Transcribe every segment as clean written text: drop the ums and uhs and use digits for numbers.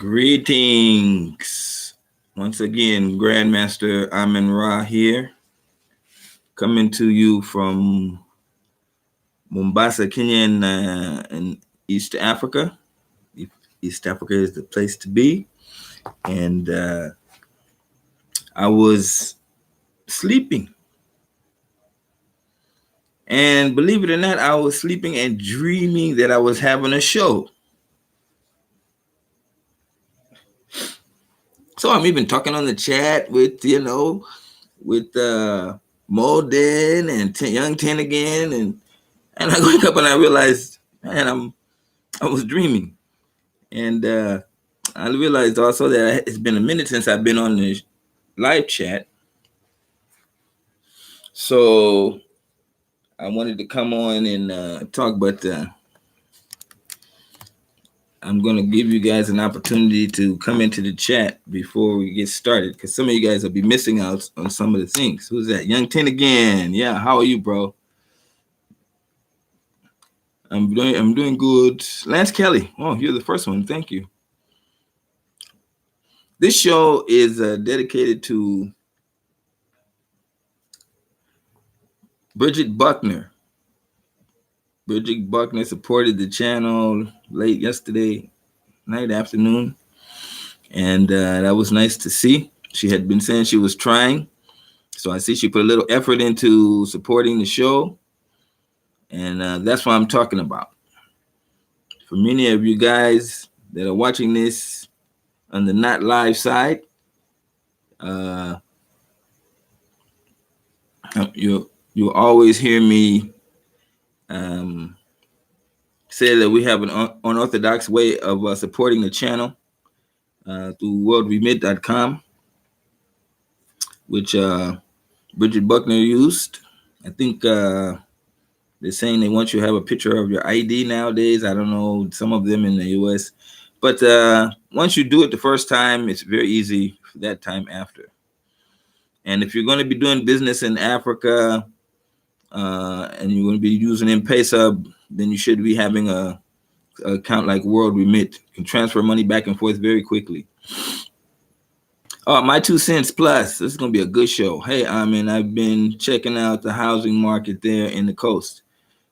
Greetings. Once again, Grandmaster Amin Ra here, coming to you from Mombasa, Kenya, in East Africa. East Africa is the place to be. And I was sleeping. And believe it or not, I was sleeping and dreaming that I was having a show. So I'm even talking on the chat with Molden and Young Ten again, and I wake up and I realized, man, I was dreaming, and I realized also that it's been a minute since I've been on the live chat, so I wanted to come on and talk, but I'm going to give you guys an opportunity to come into the chat before we get started, because some of you guys will be missing out on some of the things. Who's that? Young Ten again. Yeah, how are you, bro? I'm doing good. Lance Kelly. Oh, you're the first one. Thank you. This show is dedicated to Bridget Buckner. Bridget Buckner supported the channel late yesterday afternoon, and that was nice to see. She had been saying she was trying, so I see she put a little effort into supporting the show, and that's what I'm talking about. For many of you guys that are watching this on the not live side, you'll always hear me say that we have an unorthodox way of supporting the channel through worldremit.com, which Bridget Buckner used. I think they're saying they want you to have a picture of your ID nowadays. I don't know, some of them in the US. But once you do it the first time, it's very easy for that time after. And if you're going to be doing business in Africa and you're going to be using M-Pesa, then you should be having a account like World Remit. You can transfer money back and forth very quickly. My 2 cents plus. This is going to be a good show. Hey, I've been checking out the housing market there in the coast.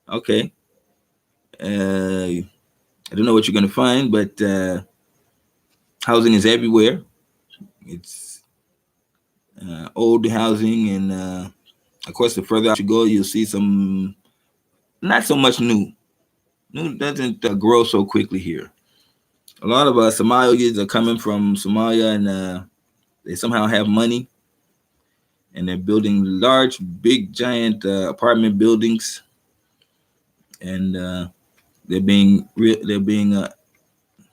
Okay. I don't know what you're going to find, but housing is everywhere. It's old housing, and of course, the further out you go, you'll see some, not so much new. New doesn't grow so quickly here. A lot of Somalis are coming from Somalia, and they somehow have money, and they're building large, big, giant apartment buildings, and they're being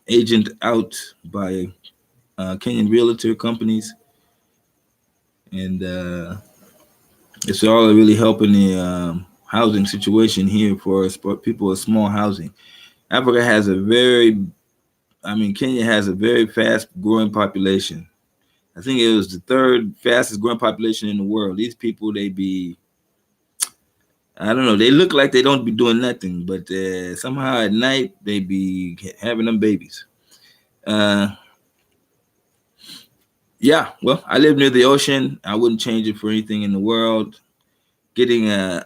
agent out by Kenyan realtor companies, and it's all really helping the housing situation here for people with small housing. Kenya has a very fast growing population. I think it was the 3rd fastest growing population in the world. These people, I don't know, they look like they don't be doing nothing, but somehow at night they be having them babies. Yeah, well, I live near the ocean. I wouldn't change it for anything in the world. Getting a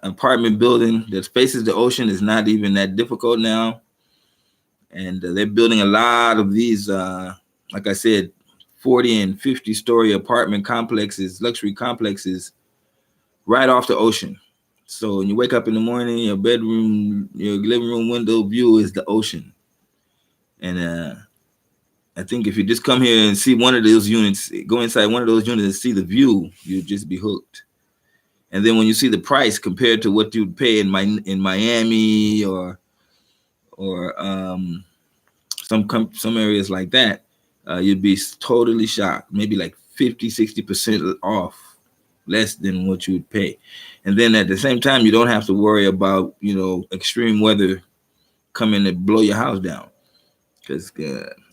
apartment building that faces the ocean is not even that difficult now. And they're building a lot of these, like I said, 40 and 50-story apartment complexes, luxury complexes, right off the ocean. So when you wake up in the morning, your bedroom, your living room window view is the ocean. And I think if you just come here and see one of those units, go inside one of those units and see the view, you'll just be hooked. And then when you see the price compared to what you'd pay in Miami or some areas like that, you'd be totally shocked. Maybe like 50-60% off, less than what you would pay. And then at the same time, you don't have to worry about extreme weather coming to blow your house down, because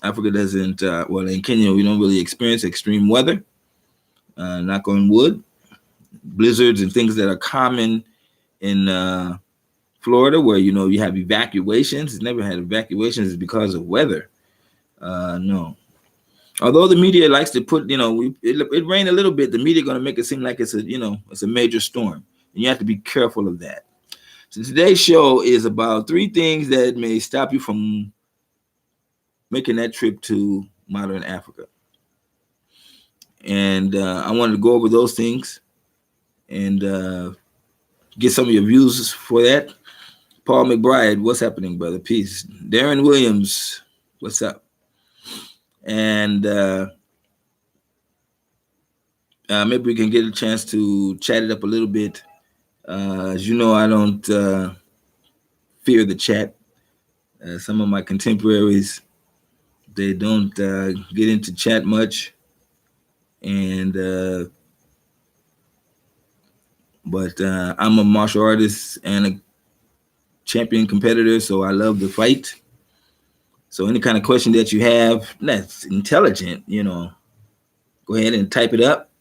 Africa doesn't. Well, in Kenya, we don't really experience extreme weather. Knock on wood. Blizzards and things that are common in Florida, where you have evacuations. It's never had evacuations because of weather. No. Although the media likes to put, it rained a little bit. The media going to make it seem like it's a major storm, and you have to be careful of that. So today's show is about 3 things that may stop you from making that trip to modern Africa. And I wanted to go over those things and get some of your views for that. Paul McBride, what's happening, brother? Peace. Darren Williams, what's up? And maybe we can get a chance to chat it up a little bit. As you know, I don't fear the chat. Some of my contemporaries, they don't get into chat much. And but I'm a martial artist and a champion competitor, so I love to fight. So any kind of question that you have that's intelligent, go ahead and type it up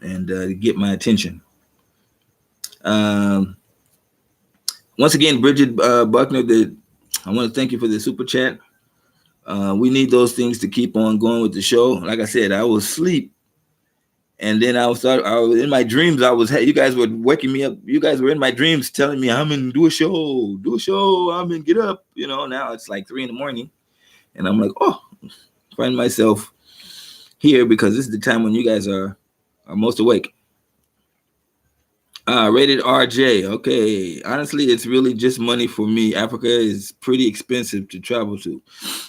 and get my attention. Once again, Bridget Buckner, I want to thank you for the super chat. We need those things to keep on going with the show. Like I said, I was asleep, and then I was in my dreams. You guys were waking me up. You guys were in my dreams telling me, I'm in, do a show. I'm in, get up. Now it's like 3 a.m, and I'm like, find myself here because this is the time when you guys are most awake. Rated RJ. Okay. Honestly, it's really just money for me. Africa is pretty expensive to travel to.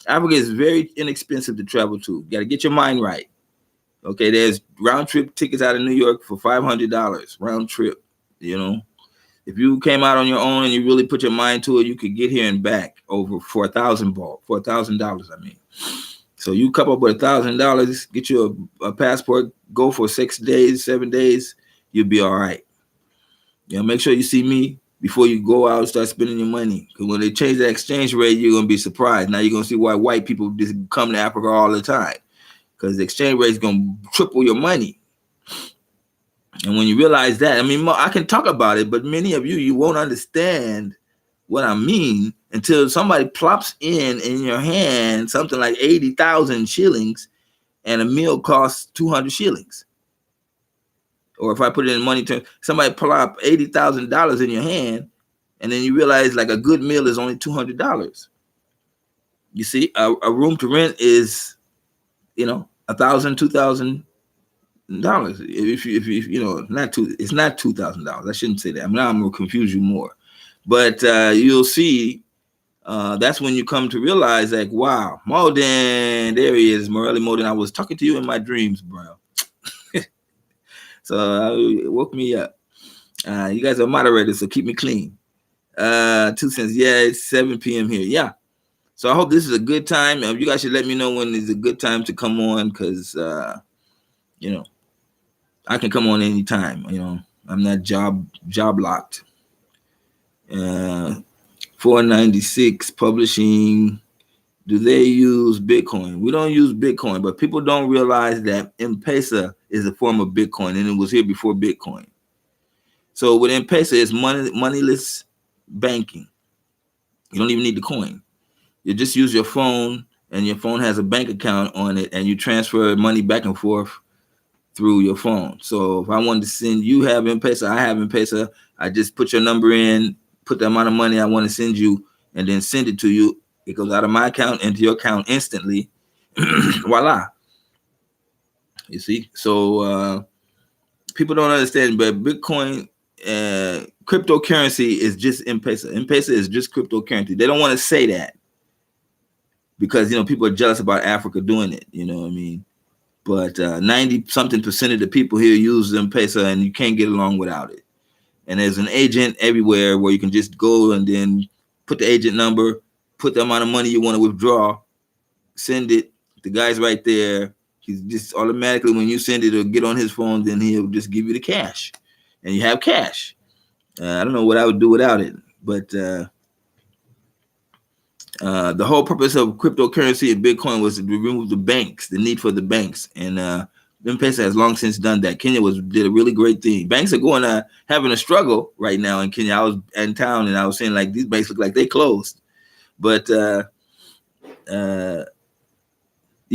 Africa is very inexpensive to travel to. You got to get your mind right. Okay. There's round trip tickets out of New York for $500 round trip. If you came out on your own and you really put your mind to it, you could get here and back over for $1,000. I mean, so you come up with $1,000, get you a passport, go for 6 days, 7 days, you'll be all right. Make sure you see me before you go out and start spending your money. Because when they change the exchange rate, you're going to be surprised. Now you're going to see why white people just come to Africa all the time. Because the exchange rate is going to triple your money. And when you realize that, I can talk about it, but many of you won't understand what I mean until somebody plops in your hand something like 80,000 shillings and a meal costs 200 shillings. Or if I put it in money terms, somebody plop $80,000 in your hand, and then you realize like a good meal is only $200. You see, a room to rent is, $1,000, $2,000. If you it's not $2,000. I shouldn't say that. Now I'm gonna confuse you more, but you'll see. That's when you come to realize, like, wow, Malden, there he is, Morelli Malden. I was talking to you in my dreams, bro. So it woke me up. You guys are moderators, so keep me clean. 2 cents. Yeah, it's 7 p.m. here. Yeah. So I hope this is a good time. You guys should let me know when is a good time to come on, because I can come on anytime. I'm not job locked. 496 publishing. Do they use Bitcoin? We don't use Bitcoin, but people don't realize that M-Pesa is a form of Bitcoin, and it was here before Bitcoin. So with M-Pesa, it's moneyless banking. You don't even need the coin. You just use your phone, and your phone has a bank account on it, and you transfer money back and forth through your phone. So if I wanted to send, you have M-Pesa, I have M-Pesa, I just put your number in, put the amount of money I want to send you, and then send it to you. It goes out of my account into your account instantly. Voila. You see? So people don't understand, but Bitcoin, cryptocurrency is just M-Pesa. M-Pesa is just cryptocurrency. They don't want to say that because, people are jealous about Africa doing it. You know what I mean? But 90-something% of the people here use M-Pesa, and you can't get along without it. And there's an agent everywhere where you can just go and then put the agent number, put the amount of money you want to withdraw, send it. The guy's right there. He's just automatically, when you send it or get on his phone, then he'll just give you the cash. And you have cash. I don't know what I would do without it. But the whole purpose of cryptocurrency and Bitcoin was to remove the banks, the need for the banks. And M-Pesa has long since done that. Kenya did a really great thing. Banks are having a struggle right now in Kenya. I was in town and I was saying, like, these banks look like they closed. But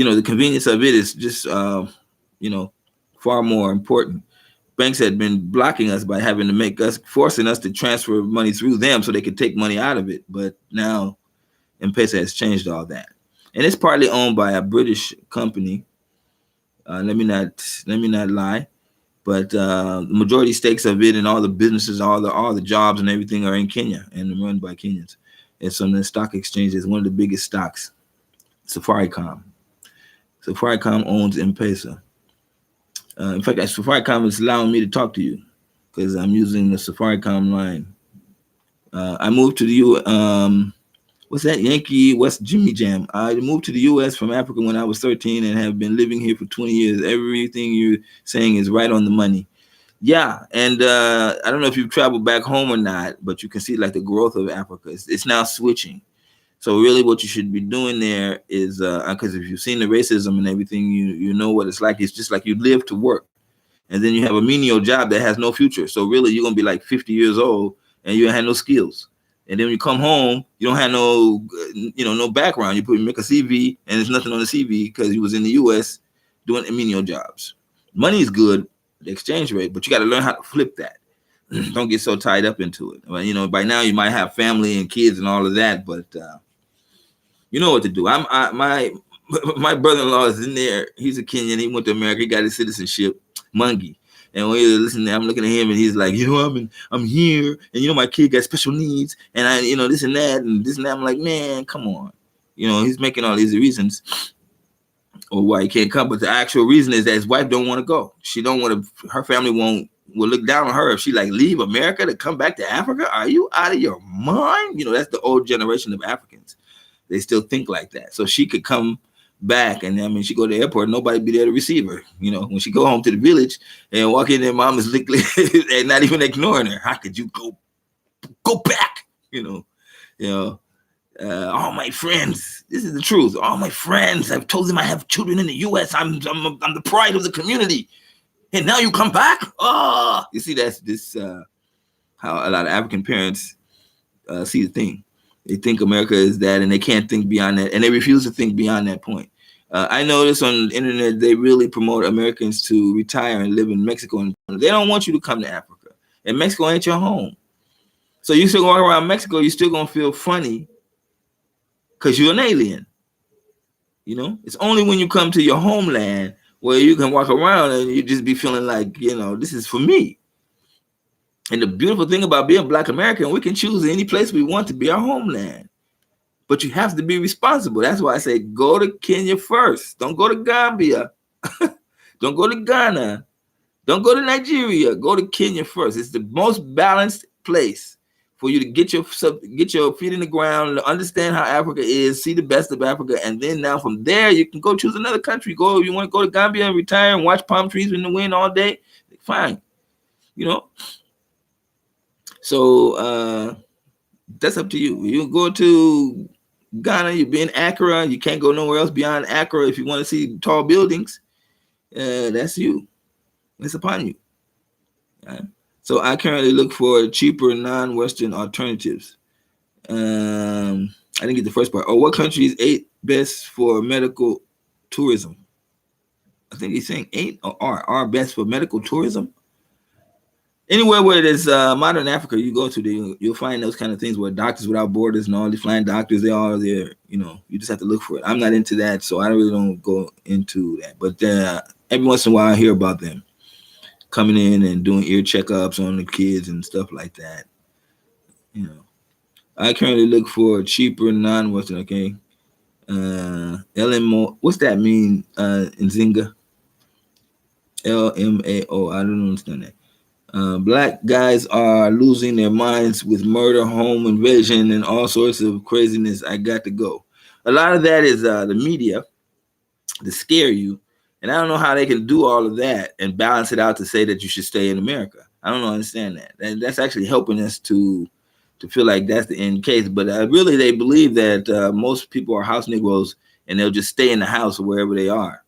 the convenience of it is just, far more important. Banks had been blocking us by having to forcing us to transfer money through them so they could take money out of it. But now M-Pesa has changed all that. And it's partly owned by a British company. Let me not lie. But the majority stakes of it and all the businesses, all the jobs and everything are in Kenya and run by Kenyans. And so the stock exchange is one of the biggest stocks, Safaricom. Safaricom owns M-Pesa. In fact, Safaricom is allowing me to talk to you because I'm using the Safaricom line. I moved to the what's that? Yankee West Jimmy Jam. I moved to the U.S. from Africa when I was 13 and have been living here for 20 years. Everything you're saying is right on the money. Yeah, and I don't know if you've traveled back home or not, but you can see like the growth of Africa. It's now switching. So really what you should be doing there is, because if you've seen the racism and everything, you know what it's like. It's just like you live to work. And then you have a menial job that has no future. So really you're going to be like 50 years old and you have no skills. And then when you come home, you don't have no background. You make a CV and there's nothing on the CV because you was in the U.S. doing menial jobs. Money is good, the exchange rate, but you got to learn how to flip that. Don't get so tied up into it. Well, by now you might have family and kids and all of that, but you know what to do. My brother-in-law is in there. He's a Kenyan. He went to America. He got his citizenship, Mungi. And when you're listening, I'm looking at him and he's like, I'm here, and my kid got special needs, and I, this and that, and this and that. I'm like, man, come on. He's making all these reasons or why he can't come, but the actual reason is that his wife don't want to go. She don't want to. Her family will look down on her if she leave America to come back to Africa. Are you out of your mind? That's the old generation of Africans. They still think like that. So she could come back, and she go to the airport, nobody be there to receive her. When she go home to the village and walk in there, mom is and not even ignoring her. How could you go back? All my friends, this is the truth. All my friends, I've told them I have children in the U.S. I'm the pride of the community, and now you come back. Oh, you see, that's this how a lot of African parents see the thing. They think America is that, and they can't think beyond that, and they refuse to think beyond that point. I notice on the internet, they really promote Americans to retire and live in Mexico. And they don't want you to come to Africa. And Mexico ain't your home. So you still walk around Mexico, you're still going to feel funny because you're an alien. It's only when you come to your homeland where you can walk around and you just be feeling like, this is for me. And the beautiful thing about being Black American, we can choose any place we want to be our homeland. But you have to be responsible. That's why I say go to Kenya first. Don't go to Gambia. Don't go to Ghana. Don't go to Nigeria. Go to Kenya first. It's the most balanced place for you to get your feet in the ground, understand how Africa is, see the best of Africa, and then now from there you can go choose another country. Go, you want to go to Gambia and retire and watch palm trees in the wind all day? Fine. So that's up to you. You go to Ghana, you be in Accra, you can't go nowhere else beyond Accra if you want to see tall buildings. That's you. It's upon you. So I currently look for cheaper non-Western alternatives. I didn't get the first part. What countries 8 best for medical tourism? I think he's saying 8 or are best for medical tourism. Anywhere where there's modern Africa you go to, you'll find those kind of things where Doctors Without Borders and all these flying doctors, they are there. You just have to look for it. I'm not into that, so I really don't go into that. But every once in a while I hear about them coming in and doing ear checkups on the kids and stuff like that. I currently look for cheaper non-Western, okay? LMO, what's that mean in Zinga? LMAO, I don't understand that. Black guys are losing their minds with murder, home invasion, and all sorts of craziness. I got to go. A lot of that is the media to scare you. And I don't know how they can do all of that and balance it out to say that you should stay in America. I don't understand that. And that's actually helping us to feel like that's the end case. But really, they believe that most people are house Negroes and they'll just stay in the house or wherever they are.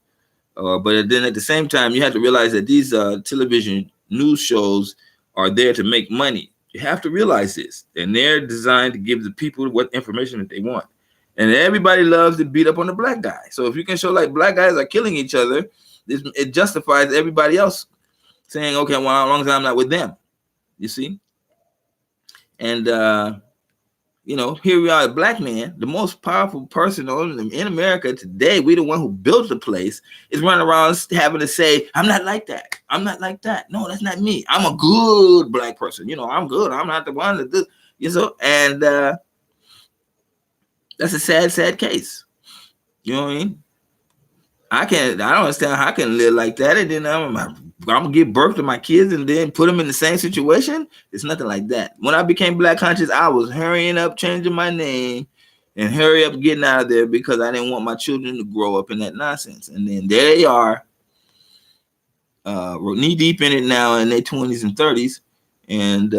But then at the same time, you have to realize that these television news shows are there to make money. You have to realize this. And they're designed to give the people what information that they want. And everybody loves to beat up on the black guy. So if you can show like black guys are killing each other, it justifies everybody else saying, okay, well, as long as I'm not with them, you see? And, you know, here we are, a black man, the most powerful person in America today. We the one who built the place, is running around having to say, I'm not like that. I'm not like that. No, that's not me. I'm a good black person. You know, I'm good. I'm not the one that do, you know, and that's a sad, sad case. You know what I mean? I don't understand how I can live like that. And then I'm gonna give birth to my kids and then put them in the same situation. It's nothing like that. When I became black conscious, I was hurrying up, changing my name, and hurry up getting out of there because I didn't want my children to grow up in that nonsense. And then there they are, knee deep in it now in their 20s and 30s, and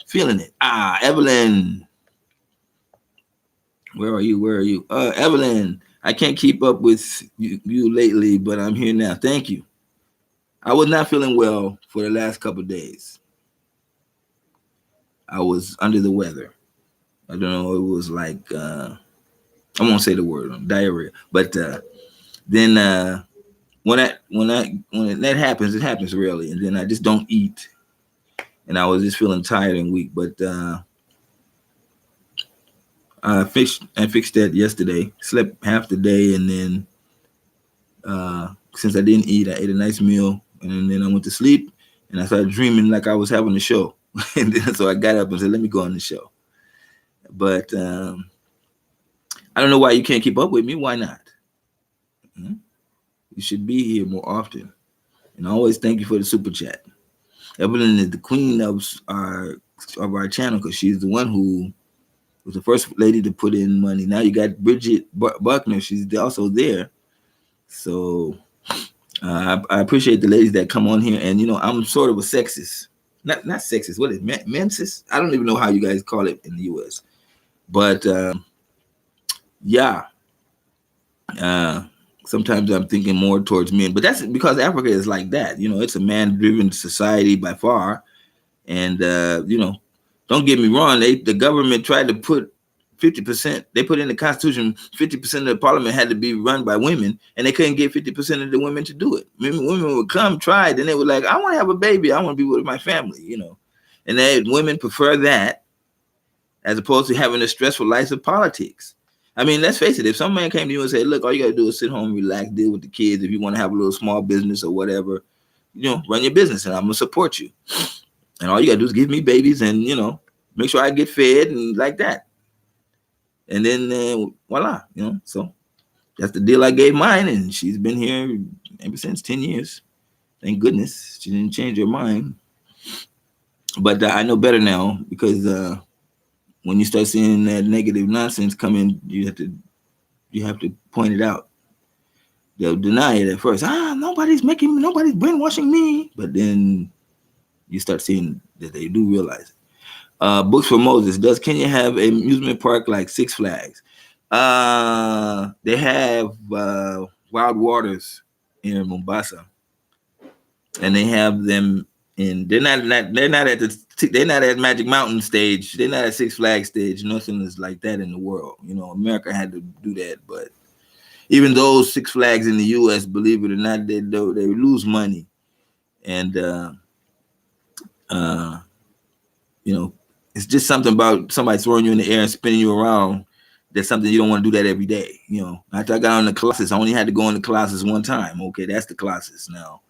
feeling it. Evalyne, where are you? Where are you? Evalyne. I can't keep up with you lately, but I'm here now. Thank you. I was not feeling well for the last couple of days. I was under the weather. I don't know. It was like, I won't say the word, diarrhea. But then when that happens, it happens rarely. And then I just don't eat. And I was just feeling tired and weak. But I fixed that yesterday. Slept half the day, and then since I didn't eat, I ate a nice meal, and then I went to sleep, and I started dreaming like I was having a show. And then, so I got up and said, "Let me go on the show." But I don't know why you can't keep up with me. Why not? You should be here more often. And I always thank you for the super chat. Evalyne is the queen of our channel because she's the one who was the first lady to put in money. Now you got Bridget Buckner. She's also there. So I appreciate the ladies that come on here. And, you know, I'm sort of a sexist. Not sexist. What is it? Mensist? I don't even know how you guys call it in the U.S. But, yeah. Sometimes I'm thinking more towards men. But that's because Africa is like that. You know, it's a man-driven society by far. And, you know, don't get me wrong. The government tried to put 50%. They put in the Constitution 50% of the parliament had to be run by women, and they couldn't get 50% of the women to do it. Women would come, try it, and they were like, "I want to have a baby. I want to be with my family," you know. And women prefer that as opposed to having a stressful life of politics. I mean, let's face it. If some man came to you and said, "Look, all you got to do is sit home, relax, deal with the kids. If you want to have a little small business or whatever, you know, run your business, and I'm gonna support you." And all you gotta do is give me babies and, you know, make sure I get fed and like that. And then voila, you know. So that's the deal I gave mine, and she's been here ever since 10 years. Thank goodness she didn't change her mind. But I know better now because when you start seeing that negative nonsense come in, you have to point it out. They'll deny it at first. Nobody's brainwashing me. But then you start seeing that they do realize it. Books for Moses. Does Kenya have an amusement park like Six Flags? They have Wild Waters in Mombasa, and they have them in. They're not at Magic Mountain stage. They're not at Six Flags stage. Nothing is like that in the world. You know, America had to do that, but even those Six Flags in the U.S., believe it or not, they lose money, and you know, it's just something about somebody throwing you in the air and spinning you around. That's something you don't want to do that every day. You know, after I got on the Colossus, I only had to go on the Colossus one time. Okay, that's the Colossus now.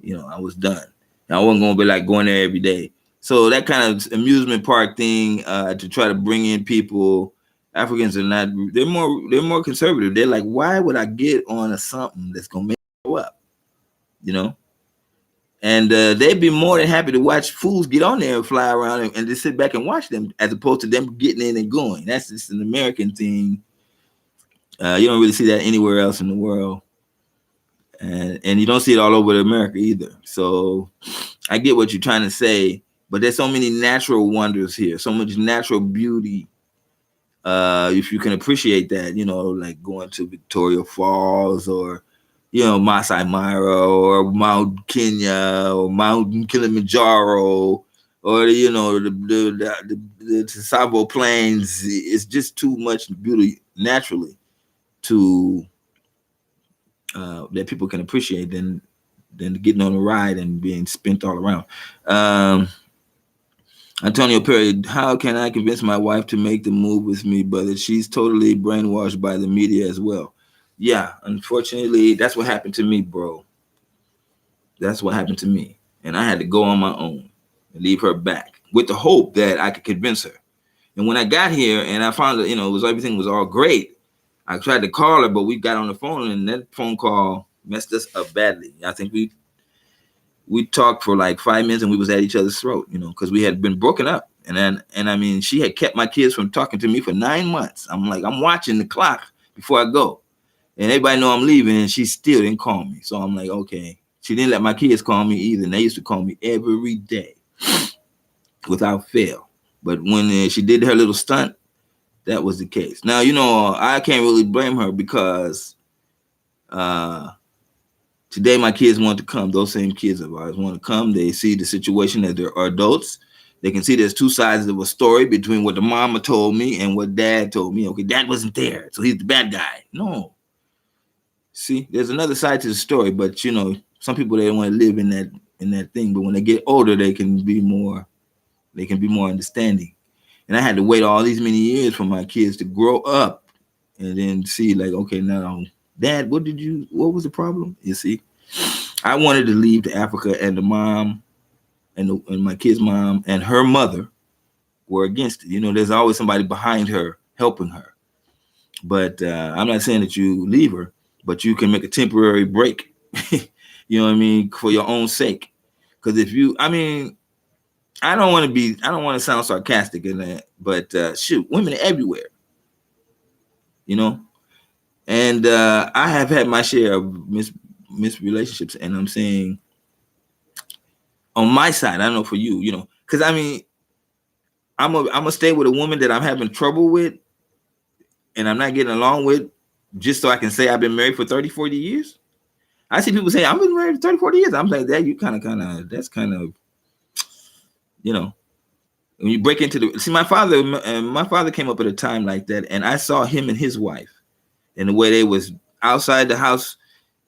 You know, I was done. I wasn't going to be like going there every day. So that kind of amusement park thing to try to bring in people, Africans are not. They're more conservative. They're like, why would I get on something that's going to make me go up? You know. And they'd be more than happy to watch fools get on there and fly around and just sit back and watch them, as opposed to them getting in and going. That's just an American thing. You don't really see that anywhere else in the world, and you don't see it all over America either. So I get what you're trying to say, but there's so many natural wonders here, so much natural beauty. If you can appreciate that, you know, like going to Victoria Falls or, you know, Masai Mara or Mount Kenya or Mount Kilimanjaro or the Savo Plains. It's just too much beauty naturally to that people can appreciate than getting on a ride and being spent all around. Antonio Perry, how can I convince my wife to make the move with me, brother? She's totally brainwashed by the media as well. Yeah, unfortunately, that's what happened to me, bro. That's what happened to me. And I had to go on my own and leave her back with the hope that I could convince her. And when I got here and I found that, everything was all great, I tried to call her, but we got on the phone and that phone call messed us up badly. I think we talked for like 5 minutes and we was at each other's throat, because we had been broken up. And I mean, she had kept my kids from talking to me for 9 months. I'm like, I'm watching the clock before I go. And everybody know I'm leaving and she still didn't call me. So I'm like, okay. She didn't let my kids call me either. And they used to call me every day without fail. But when she did her little stunt, that was the case. Now, I can't really blame her because today my kids want to come. Those same kids of ours want to come. They see the situation as they're adults. They can see there's two sides of a story between what the mama told me and what dad told me. Okay, dad wasn't there, so he's the bad guy. No. See, there's another side to the story, but some people, they don't want to live in that thing. But when they get older, they can be more understanding. And I had to wait all these many years for my kids to grow up and then see, like, okay, now, Dad, what was the problem? You see, I wanted to leave to Africa, and the mom and my kid's mom and her mother were against it. There's always somebody behind her helping her. But I'm not saying that you leave her, but you can make a temporary break, you know what I mean, for your own sake. Because I don't want to sound sarcastic in that, but shoot, women are everywhere, and I have had my share of mis relationships, and I'm saying on my side, I don't know for you, because I'm gonna stay with a woman that I'm having trouble with and I'm not getting along with just so I can say I've been married for 30, 40 years. I see people say I've been married for 30, 40 years. I'm like, that you that's kind of, when you break into my father came up at a time like that, and I saw him and his wife and the way they was outside the house.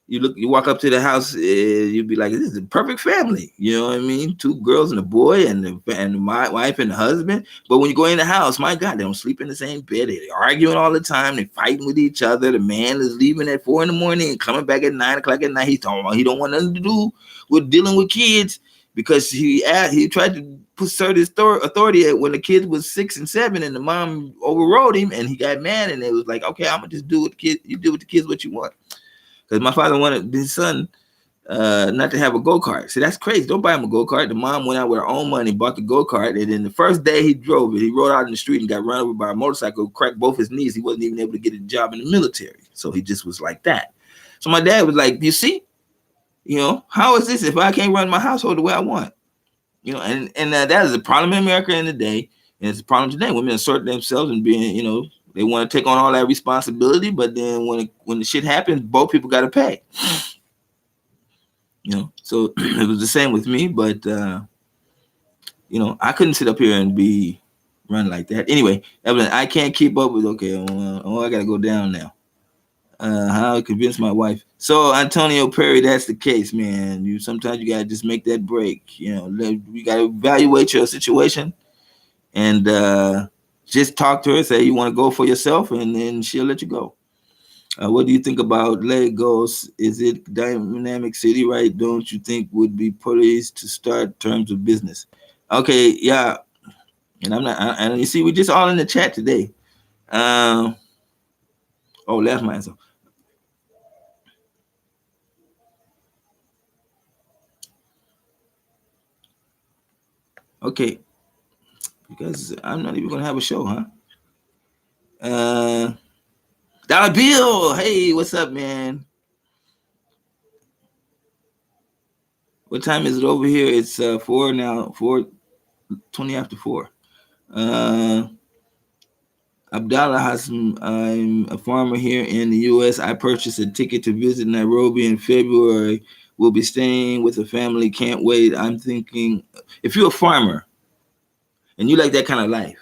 You walk up to the house, you'd be like, this is a perfect family. You know what I mean? 2 girls and a boy and my wife and the husband. But when you go in the house, my God, they don't sleep in the same bed. They're arguing all the time. They're fighting with each other. The man is leaving at 4 a.m. and coming back at 9 o'clock at night. He don't want nothing to do with dealing with kids because he tried to assert his authority when the kids was 6 and 7, and the mom overrode him, and he got mad, and it was like, okay, I'm gonna just do with the kids. You do with the kids what you want. Because my father wanted his son not to have a go-kart. See, that's crazy. Don't buy him a go-kart. The mom went out with her own money, bought the go-kart, and then the first day he drove it, he rode out in the street and got run over by a motorcycle, cracked both his knees. He wasn't even able to get a job in the military. So he just was like that. So my dad was like, you see, how is this if I can't run my household the way I want? And that is a problem in America in the day, and it's a problem today. Women assert themselves and being, they want to take on all that responsibility, but then when the shit happens, both people got to pay. So it was the same with me, but I couldn't sit up here and be run like that. Anyway, Evalyne, I can't keep up with. Okay, I got to go down now. How I convince my wife. So Antonio Perry, that's the case, man. Sometimes you gotta just make that break. You gotta evaluate your situation and just talk to her. Say you want to go for yourself, and then she'll let you go. What do you think about Lagos? Is it dynamic city, right? Don't you think would be poised to start terms of business? Okay, yeah. And I'm not. And you see, we just all in the chat today. Oh, that's my answer. Okay, because I'm not even gonna have a show, huh? Dollar Bill, hey, what's up, man? What time is it over here? It's 4 now, 4:20 after 4. Abdallah Hassan, I'm a farmer here in the U.S. I purchased a ticket to visit Nairobi in February. We'll be staying with the family. Can't wait. I'm thinking, if you're a farmer, and you like that kind of life,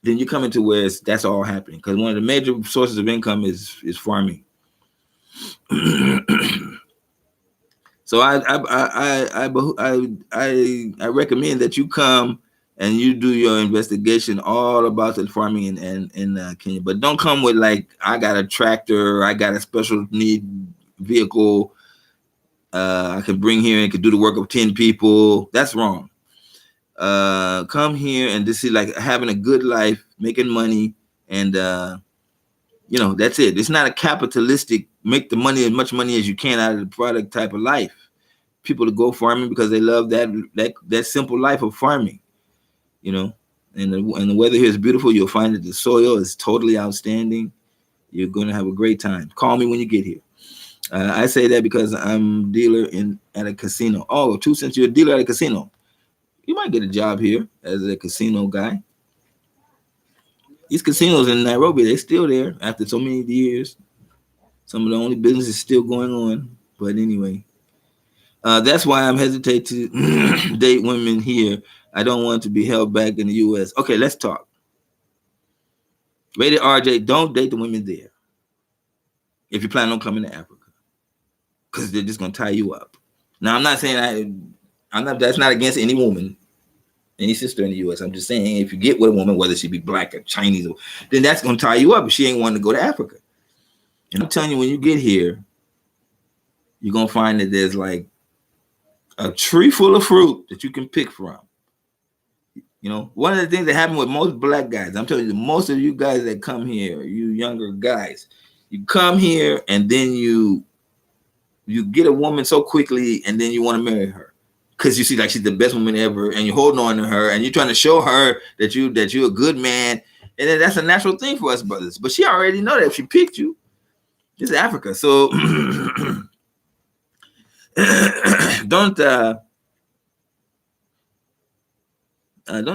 then you come into where that's all happening. Because one of the major sources of income is farming. So I recommend that you come and you do your investigation all about the farming in Kenya. But don't come with like, I got a tractor, I got a special need vehicle, I can bring here and can do the work of 10 people. That's wrong. Come here and just see like having a good life, making money, and that's it. It's not a capitalistic make the money, as much money as you can out of the product type of life. People to go farming because they love that simple life of farming, and the weather here is beautiful. You'll find that the soil is totally outstanding. You're going to have a great time. Call me when you get here. I say that because I'm a dealer at a casino. Oh, 2 cents, you're a dealer at a casino. You might get a job here as a casino guy. These casinos in Nairobi, they're still there after so many years. Some of the only business is still going on. But anyway, that's why I'm hesitate to date women here. I don't want to be held back in the U.S. Okay, let's talk. Rated RJ, don't date the women there if you plan on coming to Africa, because they're just going to tie you up. Now, I'm not saying that's not against any woman, any sister in the U.S. I'm just saying if you get with a woman, whether she be black or Chinese, then that's going to tie you up if she ain't wanting to go to Africa. And I'm telling you, when you get here, you're going to find that there's like a tree full of fruit that you can pick from. One of the things that happen with most black guys, I'm telling you, most of you guys that come here, you younger guys, you come here and then you get a woman so quickly and then you want to marry her because you see like she's the best woman ever and you're holding on to her and you're trying to show her that you're a good man. And then that's a natural thing for us brothers. But she already know that if she picked you, this is Africa. So don't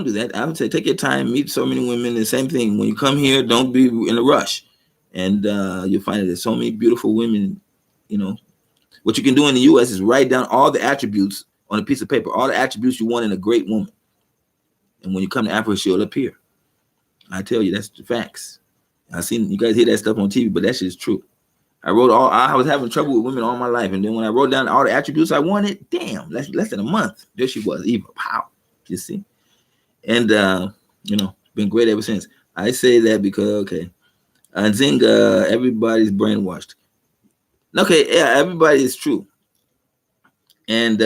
do that. I would say take your time, meet so many women. The same thing. When you come here, don't be in a rush. And you'll find that there's so many beautiful women. What you can do in the U.S. is write down all the attributes on a piece of paper, all the attributes you want in a great woman. And when you come to Africa, she'll appear. I tell you, that's the facts. I've seen you guys hear that stuff on TV, but that shit is true. I was having trouble with women all my life. And then when I wrote down all the attributes I wanted, damn, less than a month, there she was, Eva. Pow. You see? And, been great ever since. I say that because, okay. Nzinga, everybody's brainwashed. Okay, yeah, everybody is true. And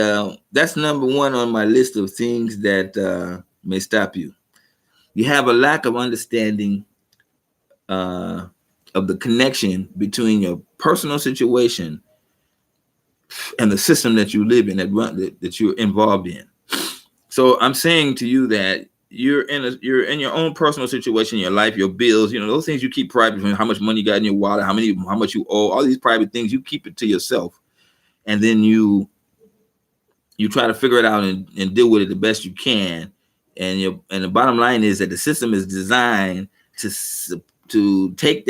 that's number one on my list of things that may stop you. You have a lack of understanding of the connection between your personal situation and the system that you live in, that you're involved in. So I'm saying to you that you're in your own personal situation, your life, your bills, those things you keep private, how much money you got in your wallet, how much you owe, all these private things, you keep it to yourself. And then you try to figure it out and deal with it the best you can. And the bottom line is that the system is designed to take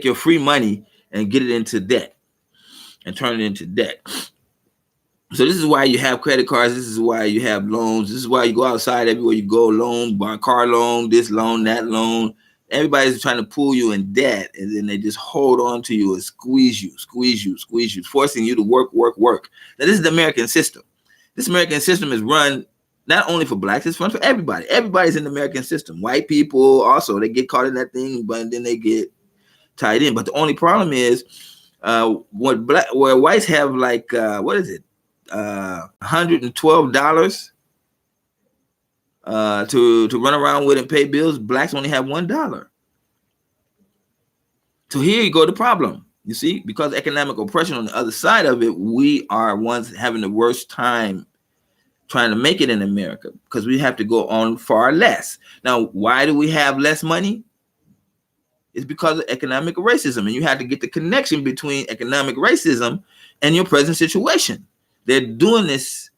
your free money and get it into debt and turn it into debt. So this is why you have credit cards. This is why you have loans. This is why you go outside everywhere you go, loan, buy a car loan, this loan, that loan. Everybody's trying to pull you in debt, and then they just hold on to you and squeeze you, forcing you to work. Now, this is the American system. This American system is run not only for blacks, it's run for everybody. Everybody's in the American system. White people also, they get caught in that thing, but then they get tied in. But the only problem is where whites have like, what is it? $112 to run around with and pay bills. Blacks only have $1. So here you go, the problem. You see, because economic oppression on the other side of it, we are ones having the worst time trying to make it in America because we have to go on far less. Now, why do we have less money? It's because of economic racism, and you have to get the connection between economic racism and your present situation. They're doing this,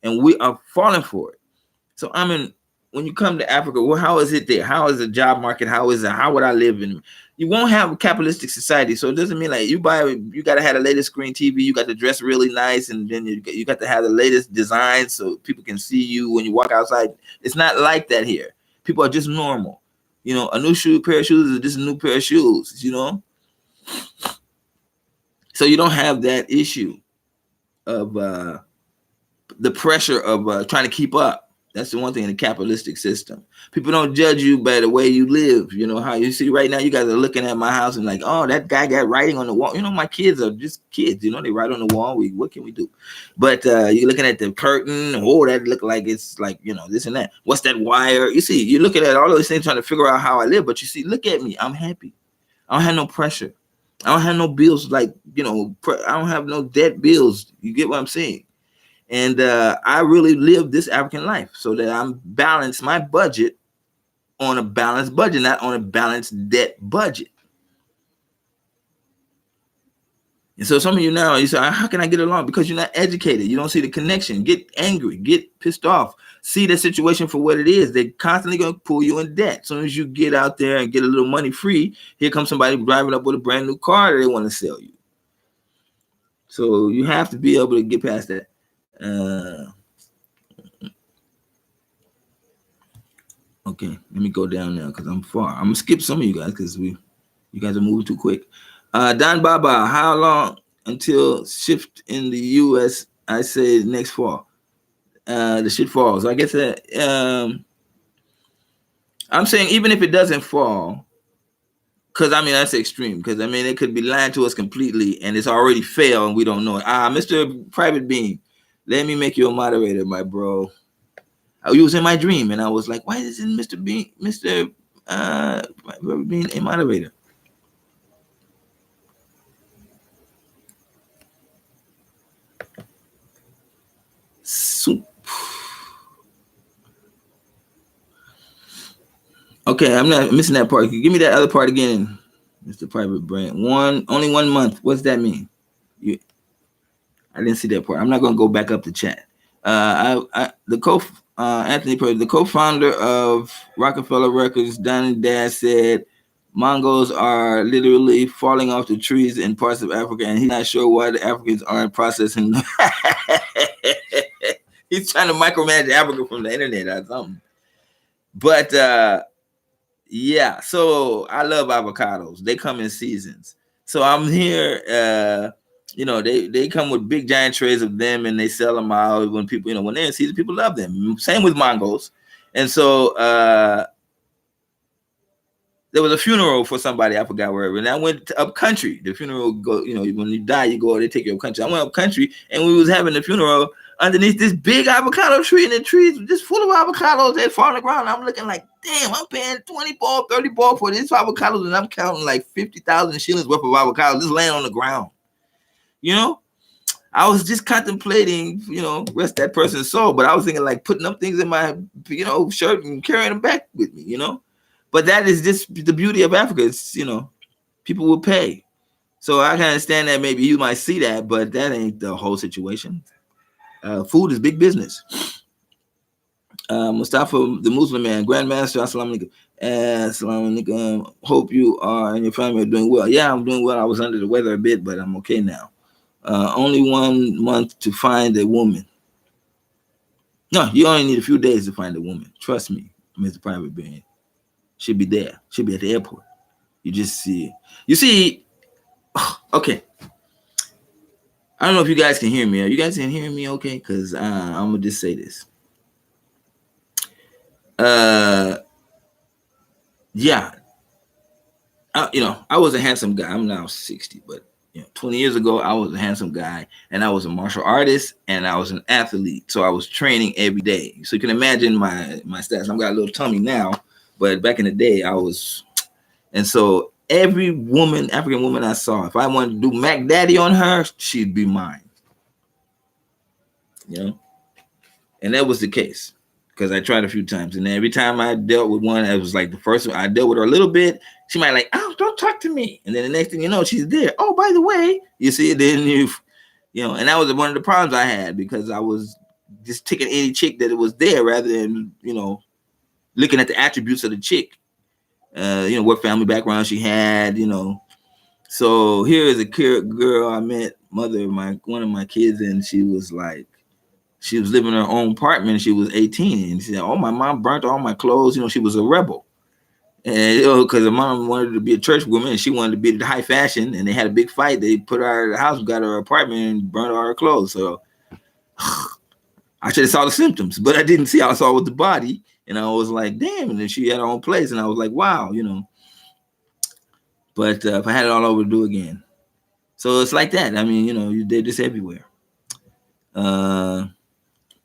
and we are falling for it. So I'm in when you come to Africa, well, how is it there? How is the job market? How is it? How would I live in? You won't have a capitalistic society, so it doesn't mean like you got to have the latest screen TV, you got to dress really nice, and then you got to have the latest design so people can see you when you walk outside. It's not like that here. People are just normal. You know, a new pair of shoes is just a new pair of shoes. You know, so you don't have that issue of the pressure of trying to keep up. That's the one thing in the capitalistic system. People don't judge you by the way you live. You know, how you see right now, you guys are looking at my house and like, oh, that guy got writing on the wall. You know, my kids are just kids. You know, they write on the wall. What can we do? But you're looking at the curtain. Oh, that look like it's like, you know, this and that. What's that wire? You see, you're looking at all those things trying to figure out how I live. But you see, look at me. I'm happy. I don't have no pressure. I don't have no bills like, you know, I don't have no debt bills. You get what I'm saying? And I really live this African life so that I'm balanced my budget on a balanced budget, not on a balanced debt budget. And so some of you now, you say, how can I get along? Because you're not educated. You don't see the connection. Get angry, get pissed off. See the situation for what it is. They're constantly going to pull you in debt. As soon as you get out there and get a little money free, here comes somebody driving up with a brand new car that they want to sell you. So you have to be able to get past that. Okay, let me go down now because I'm far. I'm gonna skip some of you guys because you guys are moving too quick. Don Baba, how long until shift in the U.S.? I say next fall. The shit falls. I guess that I'm saying even if it doesn't fall, because I mean that's extreme. Because I mean it could be lying to us completely and it's already failed and we don't know it. Mr. Private Being. Let me make you a moderator, my bro. You was in my dream, and I was like, "Why isn't Mr. Bean a moderator?" Soup. Okay, I'm not missing that part. Give me that other part again, Mr. Private Brand. Only 1 month. What's that mean? I didn't see that part. I'm not going to go back up the chat. Anthony Perry, the co-founder of Rockefeller Records, Donnie Dash said Mongols are literally falling off the trees in parts of Africa, and he's not sure why the Africans aren't processing. He's trying to micromanage Africa from the internet or something. But yeah, so I love avocados. They come in seasons. So I'm here. You know, they come with big giant trays of them and they sell them out when people, you know, when they're in season, people love them. Same with mangoes. And so there was a funeral for somebody, I forgot where, and I went up country. The funeral go, you know, when you die, you go, they take you up country. I went up country and we was having the funeral underneath this big avocado tree, and the trees were just full of avocados that fall on the ground. I'm looking like, damn, I'm paying 20 ball, 30 ball for these avocados, and I'm counting like 50,000 shillings worth of avocados just laying on the ground. You know, I was just contemplating, you know, rest that person's soul, but I was thinking like putting up things in my, you know, shirt and carrying them back with me, you know. But that is just the beauty of Africa. It's, you know, people will pay. So I can understand that maybe you might see that, but that ain't the whole situation. Food is big business. Mustafa, the Muslim man, Grandmaster, assalamu alaikum. Assalamu alaikum. Hope you are and your family are doing well. Yeah, I'm doing well. I was under the weather a bit, but I'm okay now. Only 1 month to find a woman. No, you only need a few days to find a woman. Trust me, Mr. Private Being. She'll be there. She'll be at the airport. You just see it. You see, okay. I don't know if you guys can hear me. Are you guys can hear me okay? Because I'm going to just say this. Yeah. You know, I was a handsome guy. I'm now 60, but you know, 20 years ago, I was a handsome guy, and I was a martial artist, and I was an athlete. So I was training every day. So you can imagine my stats. I've got a little tummy now, but back in the day, I was. And so every woman, African woman I saw, if I wanted to do Mac Daddy on her, she'd be mine. You know? And that was the case because I tried a few times. And every time I dealt with one, it was like the first one, I dealt with her a little bit. She might like, oh, don't talk to me. And then the next thing you know, she's there. Oh, by the way, you see it, then you know, and that was one of the problems I had because I was just taking any chick that was there rather than, you know, looking at the attributes of the chick, what family background she had, So here is a girl I met, mother of one of my kids, and she was living in her own apartment, and she was 18, and she said, "Oh, my mom burnt all my clothes." She was a rebel, and because her mom wanted to be a church woman, and she wanted to be the high fashion, and they had a big fight. They put her out of the house, got her apartment, and burnt all her clothes. So I should have saw the symptoms, but I didn't see. I saw with the body, and I was like, "Damn!" And then she had her own place, and I was like, "Wow," But if I had it all over to do again, so it's like that. I mean, they're just everywhere.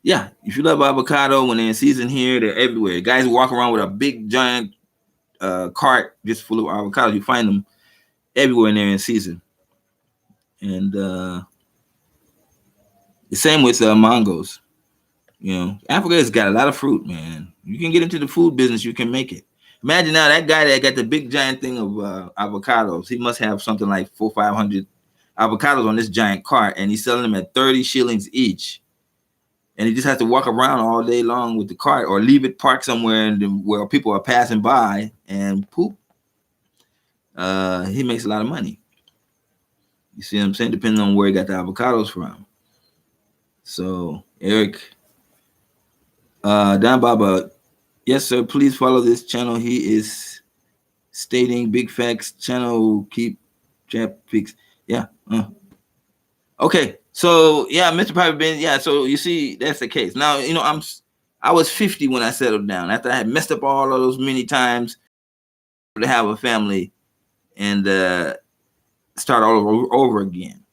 Yeah, if you love avocado, when they're in season here, they're everywhere. Guys walk around with a big giant cart just full of avocados. You find them everywhere, and they're in season. And the same with mangoes. Africa has got a lot of fruit, man. You can get into the food business, you can make it. Imagine now that guy that got the big giant thing of avocados. He must have something like 400-500 avocados on this giant cart, and he's selling them at 30 shillings each. And he just has to walk around all day long with the cart, or leave it parked somewhere where people are passing by and poop. He makes a lot of money. You see what I'm saying? Depending on where he got the avocados from. So, Eric, Don Baba, yes, sir, please follow this channel. He is stating big facts. Channel keep chat pics. Yeah. Okay. So yeah, Mr. Private Ben. Yeah. So you see, that's the case. Now, I was 50 when I settled down. After I had messed up all of those many times to have a family and start all over again.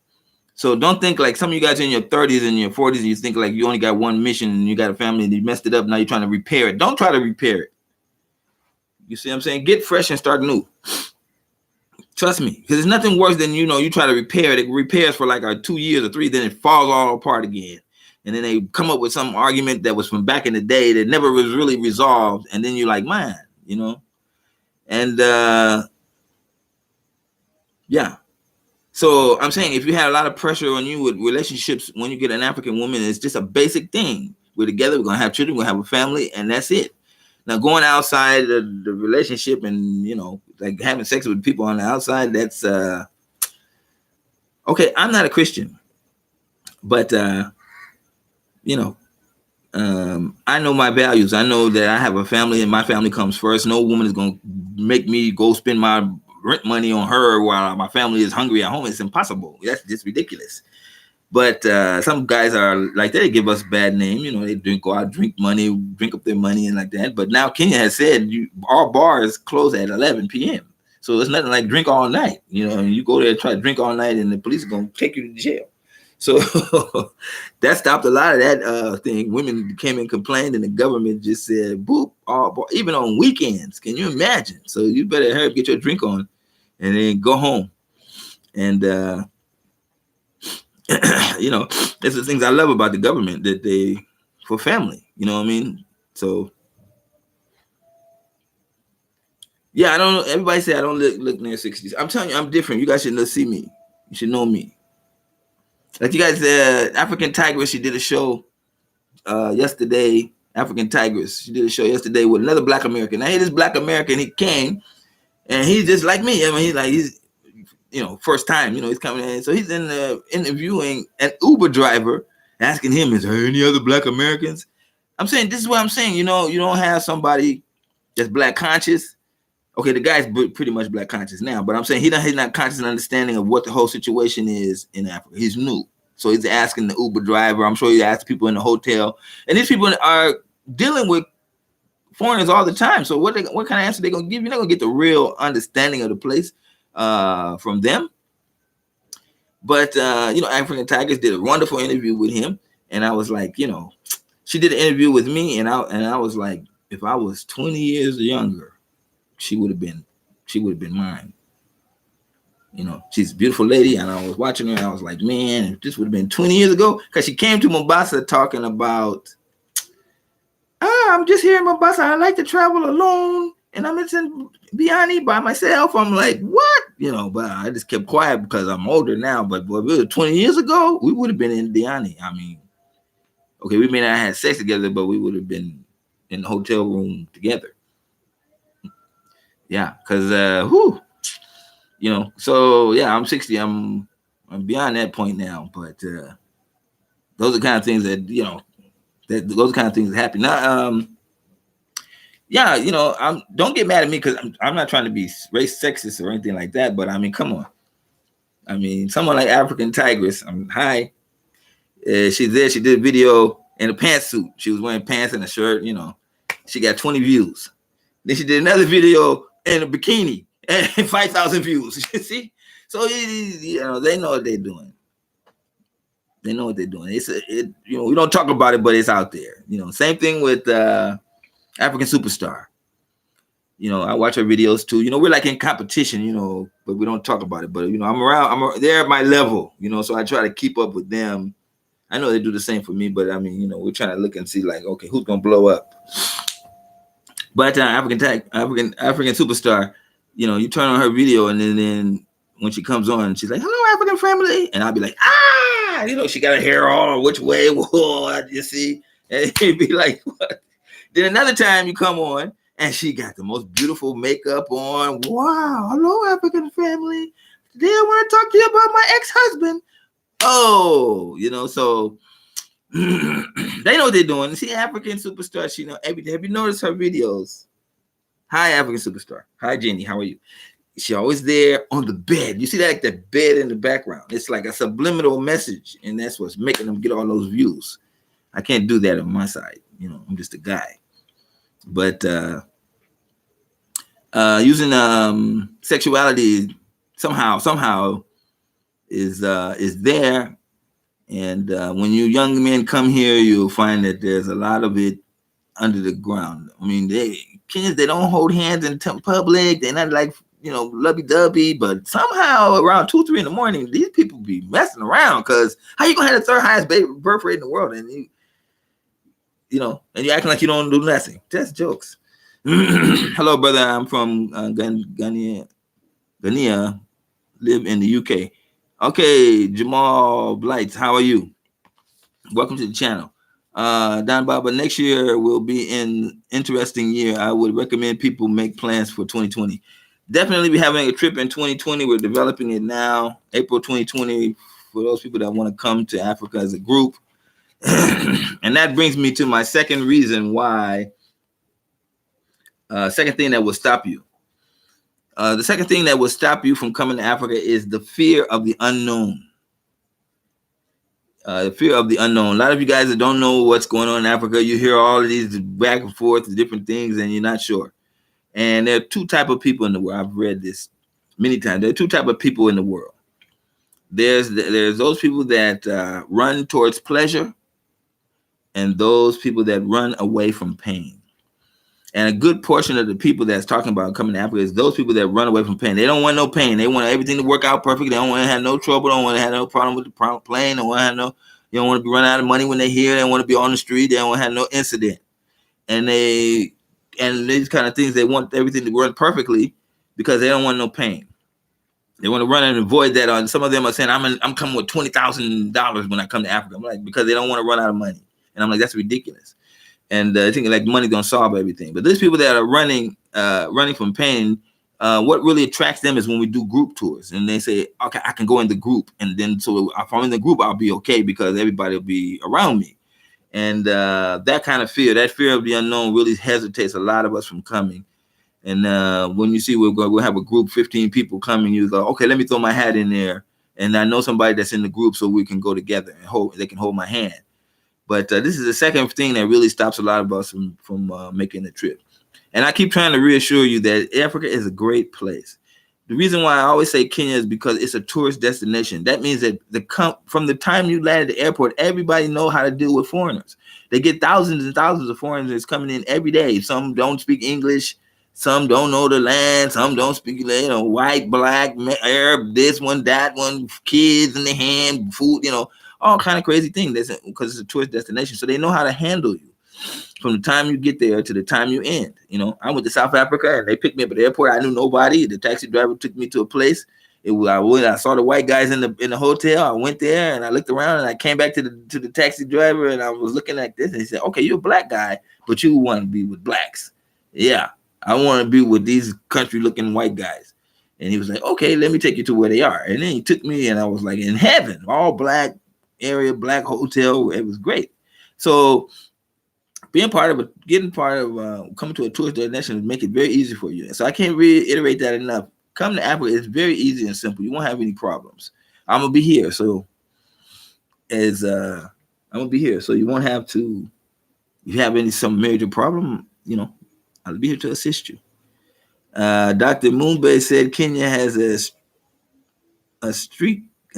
So don't think like some of you guys in your 30s and your 40s, and you think like you only got one mission and you got a family and you messed it up. Now you're trying to repair it. Don't try to repair it. You see what I'm saying? Get fresh and start new. Trust me, because there's nothing worse than, you try to repair it. It repairs for like 2 years or 3, then it falls all apart again. And then they come up with some argument that was from back in the day that never was really resolved. And then you're like, man, And yeah. So I'm saying if you have a lot of pressure on you with relationships, when you get an African woman, it's just a basic thing. We're together, we're going to have children, we're going to have a family, and that's it. Now, going outside the relationship and, like having sex with people on the outside, that's, okay, I'm not a Christian, but, I know my values. I know that I have a family and my family comes first. No woman is going to make me go spend my rent money on her while my family is hungry at home. It's impossible. That's just ridiculous. But some guys are like, they give us bad name. They go out, drink up their money and like that. But now Kenya has said all bars close at 11 p.m. So it's nothing like drink all night. And you go there and try to drink all night and the police are going to take you to jail. So that stopped a lot of that thing. Women came and complained and the government just said, boop, even on weekends. Can you imagine? So you better hurry up, get your drink on and then go home. And, that's the things I love about the government, that they, for family, you know what I mean? So, yeah, I don't know. Everybody say I don't look near 60s. I'm telling you, I'm different. You guys should see me. You should know me. Like you guys, African Tigress, she did a show yesterday. African Tigress, she did a show yesterday with another Black American. Now, this Black American, he came, and he's just like me. I mean, he's first time, he's coming in. So he's interviewing an Uber driver, asking him, is there any other Black Americans? I'm saying, this is what I'm saying. You don't have somebody that's Black conscious. Okay, the guy's pretty much Black conscious now, but I'm saying he's not conscious and understanding of what the whole situation is in Africa. He's new. So he's asking the Uber driver. I'm sure he asked people in the hotel. And these people are dealing with foreigners all the time. So what kind of answer they going to give? You're not going to get the real understanding of the place from them. But, African Tigers did a wonderful interview with him. And I was like, she did an interview with me. And I was like, if I was 20 years younger, she would have been mine. She's a beautiful lady. And I was watching her. And I was like, man, if this would have been 20 years ago, because she came to Mombasa talking about, I'm just here in Mombasa. I like to travel alone. And I'm in Diani by myself. I'm like, what? But I just kept quiet because I'm older now. But boy, if it was 20 years ago, we would have been in Diani. I mean, okay, we may not have had sex together, but we would have been, in the hotel room together. Yeah, because so yeah, I'm 60. I'm beyond that point now, but those are the kind of things that those are the kind of things that happen. Now, yeah, don't get mad at me because I'm not trying to be race sexist or anything like that. But I mean, come on. I mean, someone like African Tigress. Hi. She's there. She did a video in a pantsuit. She was wearing pants and a shirt. She got 20 views. Then she did another video in a bikini and 5,000 views. You see, so they know what they're doing. They know what they're doing. We don't talk about it, but it's out there. Same thing with African Superstar. I watch her videos too. We're like in competition, but we don't talk about it. But they're at my level, so I try to keep up with them. I know they do the same for me, but I mean, we're trying to look and see like, okay, who's gonna blow up? But African Superstar, you turn on her video and then when she comes on, she's like, "Hello, African family," and I'll be like, she got her hair all which way, what you see, and you'd be like, what? Then another time you come on and she got the most beautiful makeup on. Wow, hello, African family. Today I want to talk to you about my ex-husband. Oh, so they know what they're doing. See, African Superstar, she know everything. Have you noticed her videos? Hi, African Superstar. Hi, Jenny. How are you? She always there on the bed. You see that, like the bed in the background. It's like a subliminal message, and that's what's making them get all those views. I can't do that on my side. I'm just a guy. But using sexuality somehow is there. And when you young men come here, you'll find that there's a lot of it under the ground. I mean, kids, they don't hold hands in public. They're not like, lovey-dovey. But somehow around 2, 3 in the morning, these people be messing around. Because how you going to have the third highest birth rate in the world? And and you acting like you don't do nothing. Just jokes. Hello, brother. I'm from Ghana, live in the UK. Okay, Jamal Blights, how are you? Welcome to the channel. Don Baba, next year will be an interesting year. I would recommend people make plans for 2020. Definitely be having a trip in 2020. We're developing it now. April 2020 for those people that want to come to Africa as a group. And that brings me to my second reason why, second thing that will stop you. The second thing that will stop you from coming to Africa is the fear of the unknown. The fear of the unknown. A lot of you guys that don't know what's going on in Africa, you hear all of these back and forth, different things, and you're not sure. And there are two types of people in the world. I've read this many times. There are two types of people in the world. There's those people that run towards pleasure, and those people that run away from pain. And a good portion of the people that's talking about coming to Africa is those people that run away from pain. They don't want no pain. They want everything to work out perfect. They don't want to have no trouble. They don't want to have no problem with the plane. They don't want to have you don't want to be running out of money when they're here. They don't want to be on the street. They don't want to have no incident. And these kind of things, they want everything to run perfectly because they don't want no pain. They want to run and avoid that. Some of them are saying, I'm coming with $20,000 when I come to Africa. I'm like, because they don't want to run out of money. And I'm like, that's ridiculous. And I think like money don't solve everything. But these people that are running from pain, what really attracts them is when we do group tours and they say, okay, I can go in the group. And then so if I'm in the group, I'll be okay because everybody will be around me. And that kind of fear, that fear of the unknown really hesitates a lot of us from coming. And when you see we'll have a group, 15 people coming, you go, okay, let me throw my hat in there. And I know somebody that's in the group so we can go together and they can hold my hand. But this is the second thing that really stops a lot of us from making the trip. And I keep trying to reassure you that Africa is a great place. The reason why I always say Kenya is because it's a tourist destination. That means that from the time you land at the airport, everybody knows how to deal with foreigners. They get thousands and thousands of foreigners coming in every day. Some don't speak English. Some don't know the land. Some don't speak, white, black, Arab, this one, that one, kids in the hand, food, all kind of crazy things because it's a tourist destination. So they know how to handle you from the time you get there to the time you end. I went to South Africa and they picked me up at the airport. I knew nobody. The taxi driver took me to a place. I saw the white guys in the hotel. I went there and I looked around and I came back to the taxi driver and I was looking like this. And he said, okay, you're a black guy, but you want to be with blacks. Yeah, I want to be with these country-looking white guys. And he was like, okay, let me take you to where they are. And then he took me, and I was like in heaven, all black area, black hotel. It was great. So being part of getting part of coming to a tourist destination make it very easy for you. So I can't reiterate that enough. Come to Africa, it's very easy and simple. You won't have any problems. I'm gonna be here, so I'm gonna be here, so you won't have to. If you have some major problem, I'll be here to assist you. Dr. Moonbay said Kenya has a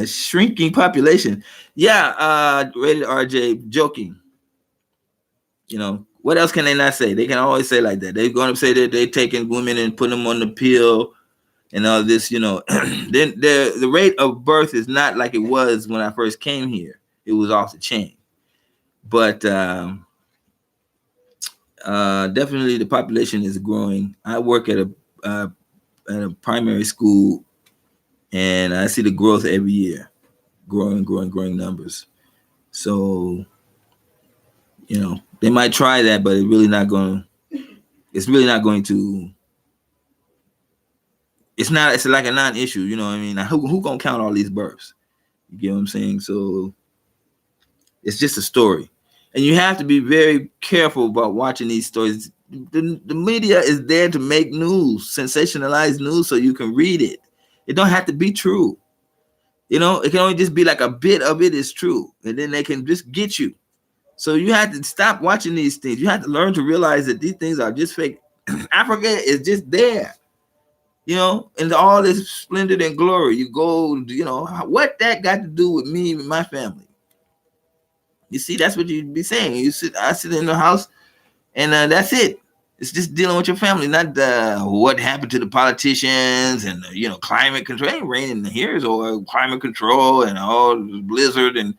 shrinking population. Yeah, rated RJ, joking. What else can they not say? They can always say like that. They're going to say that they're taking women and putting them on the pill and all this, Then the rate of birth is not like it was when I first came here. It was off the chain. But definitely the population is growing. I work at a primary school, and I see the growth every year, growing numbers. So, they might try that, but it's really not going to. It's like a non-issue, you know what I mean? Now, who gonna count all these births? You get what I'm saying? So it's just a story. And you have to be very careful about watching these stories. The media is there to make news, sensationalize news, so you can read it. It don't have to be true. It can only just be like a bit of it is true, and then they can just get you. So you have to stop watching these things. You have to learn to realize that these things are just fake. Africa is just there, and all this splendor and glory. You go, what that got to do with me and my family? You see, that's what you'd be saying. I sit in the house, and that's it. It's just dealing with your family, not what happened to the politicians and climate control. It ain't raining here, or climate control and all blizzard and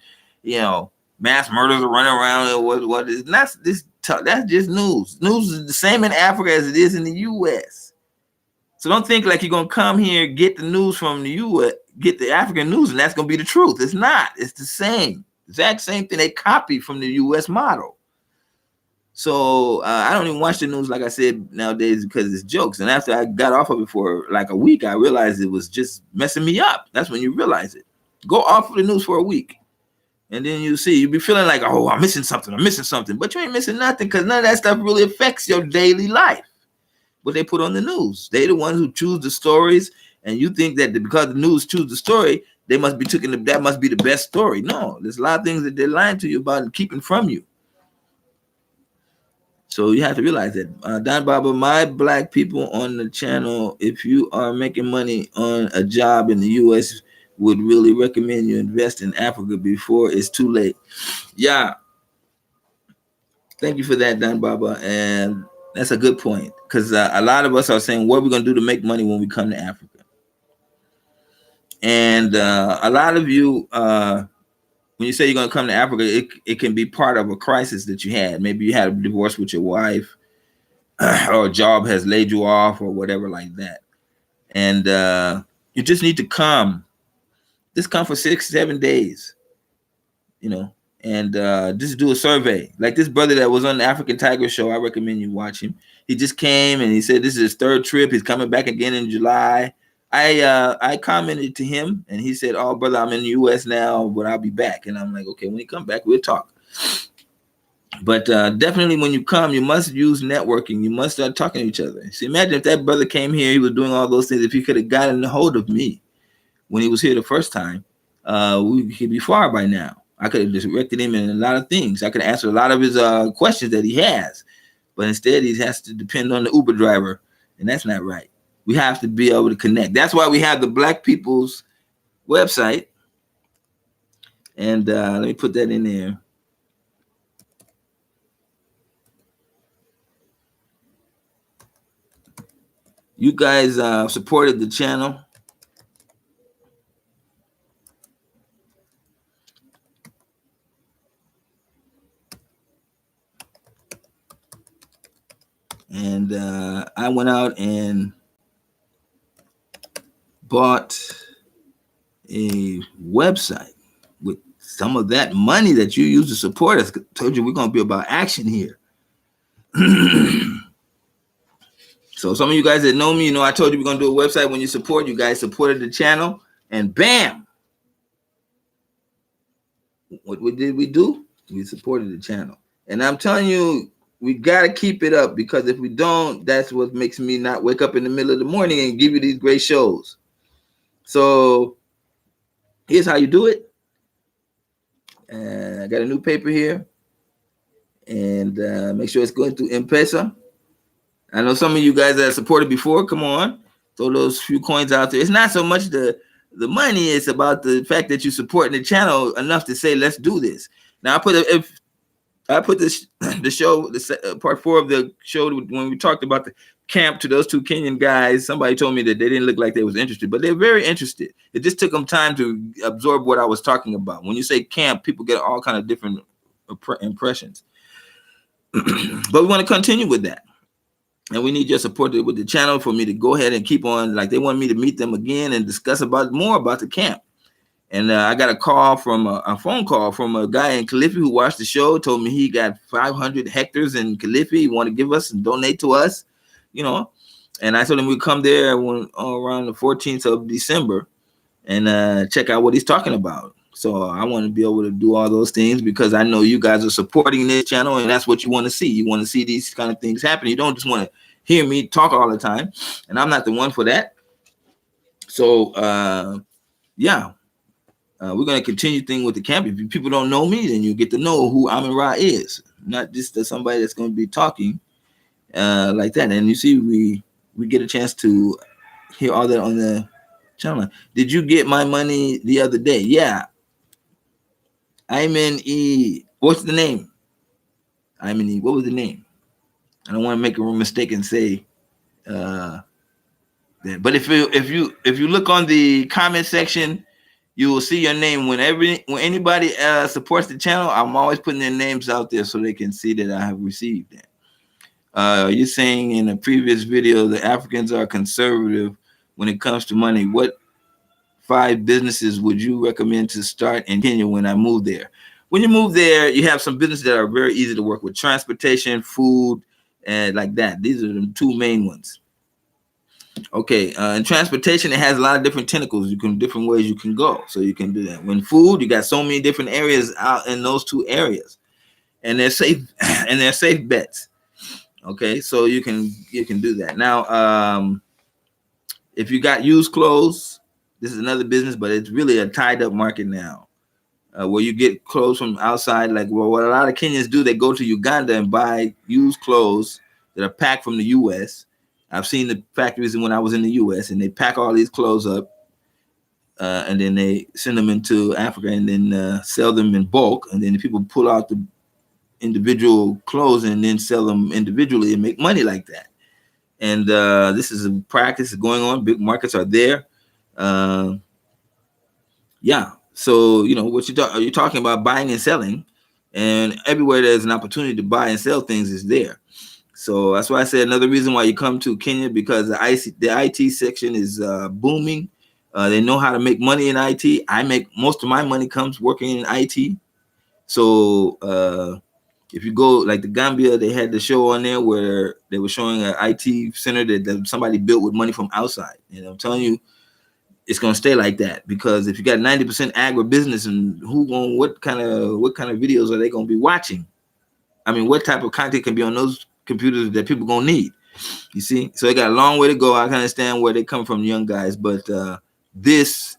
mass murders are running around. And what is that's just news. News is the same in Africa as it is in the U.S. So don't think like you're gonna come here, get the news from the U.S., get the African news, and that's gonna be the truth. It's not. It's the same. Exact same thing they copy from the U.S. model. So I don't even watch the news, like I said, nowadays because it's jokes. And after I got off of it for like a week, I realized it was just messing me up. That's when you realize it. Go off of the news for a week. And then you'll be feeling like, oh, I'm missing something. But you ain't missing nothing, because none of that stuff really affects your daily life. What they put on the news. They the ones who choose the stories. And you think that because the news choose the story, they must be that must be the best story. No, there's a lot of things that they're lying to you about and keeping from you. So you have to realize that. Don Baba, my black people on the channel, if you are making money on a job in the U.S., would really recommend you invest in Africa before it's too late. Yeah. Thank you for that, Don Baba. And that's a good point, because a lot of us are saying, what are we going to do to make money when we come to Africa? And a lot of you, when you say you're going to come to Africa, it can be part of a crisis that you had. Maybe you had a divorce with your wife, or a job has laid you off, or whatever like that. And you just need to come. Just come for 6-7 days, and just do a survey. Like this brother that was on the African Tiger Show, I recommend you watch him. He just came and he said this is his third trip. He's coming back again in July. I commented to him, and he said, "Oh, brother, I'm in the U.S. now, but I'll be back." And I'm like, "Okay, when you come back, we'll talk." But definitely, when you come, you must use networking. You must start talking to each other. See, imagine if that brother came here, he was doing all those things. If he could have gotten a hold of me when he was here the first time, we could be far by now. I could have directed him in a lot of things. I could have answered a lot of his questions that he has. But instead, he has to depend on the Uber driver, and that's not right. We have to be able to connect. That's why we have the Black People's website. And let me put that in there. You guys supported the channel. And I went out and bought a website with some of that money that you use to support us. I told you we're going to be about action here. So some of you guys that know me, you know I told you we're gonna do a website when you support. You guys supported the channel, and bam, what did we do? We supported the channel, and I'm telling you, we gotta keep it up, because if we don't, that's what makes me not wake up in the middle of the morning and give you these great shows. So here's how you do it. I got a new paper here, and make sure it's going through M-Pesa. I know some of you guys that have supported before. Come on, throw those few coins out there. It's not so much the money; it's about the fact that you support the channel enough to say, "Let's do this." Now, I put this the show, part 4 of the show, when we talked about the camp, to those 2 Kenyan guys. Somebody told me that they didn't look like they was interested, but they're very interested. It just took them time to absorb what I was talking about. When you say camp, people get all kind of different impressions. But we want to continue with that. And we need your support with the channel for me to go ahead and keep on. Like, they want me to meet them again and discuss more about the camp. And I got a call from a phone call from a guy in Kilifi who watched the show, told me he got 500 hectares in Kilifi. He want to give us and donate to us, you know. And I told him we'd come there around the 14th of December and check out what he's talking about. So I want to be able to do all those things, because I know you guys are supporting this channel, and that's what you want to see. You want to see these kind of things happen. You don't just want to hear me talk all the time, and I'm not the one for that. So yeah, we're going to continue thing with the camp. If people don't know me, then you get to know who Amon Ra is, not just somebody that's going to be talking like that. And you see, we get a chance to hear all that on the channel. Did you get my money the other day? Yeah. What's the name? What was the name? I don't want to make a mistake and say that. But if you look on the comment section, you will see your name. When anybody supports the channel, I'm always putting their names out there so they can see that I have received that. You're saying in a previous video the Africans are conservative when it comes to money. What 5 businesses would you recommend to start in Kenya when I move there? When you move there, you have some businesses that are very easy to work with: transportation, food, and like that. These are the 2 main ones. Okay, in transportation, it has a lot of different tentacles. Different ways you can go, so you can do that. When food, you got so many different areas out in those 2 areas, and they're safe, and they're safe bets. Okay, so you can do that. Now, if you got used clothes, this is another business, but it's really a tied up market now, where you get clothes from outside. Like, well, what a lot of Kenyans do, they go to Uganda and buy used clothes that are packed from the U.S. I've seen the factories when I was in the U.S., and they pack all these clothes up, and then they send them into Africa, and then sell them in bulk. And then the people pull out the individual clothes and then sell them individually and make money like that. And this is a practice going on. Big markets are there. Yeah. So, you know, what you're talking about, buying and selling, and everywhere there's an opportunity to buy and sell things is there. So that's why I said another reason why you come to Kenya, because the IT section is booming. They know how to make money in IT. Most of my money comes working in IT. So if you go like the Gambia, they had the show on there where they were showing an IT center that somebody built with money from outside. And I'm telling you, it's gonna stay like that, because if you got 90% agribusiness, and what kind of videos are they gonna be watching? I mean, what type of content can be on those computers that people gonna need? You see, so they got a long way to go. I can understand where they come from, young guys, but this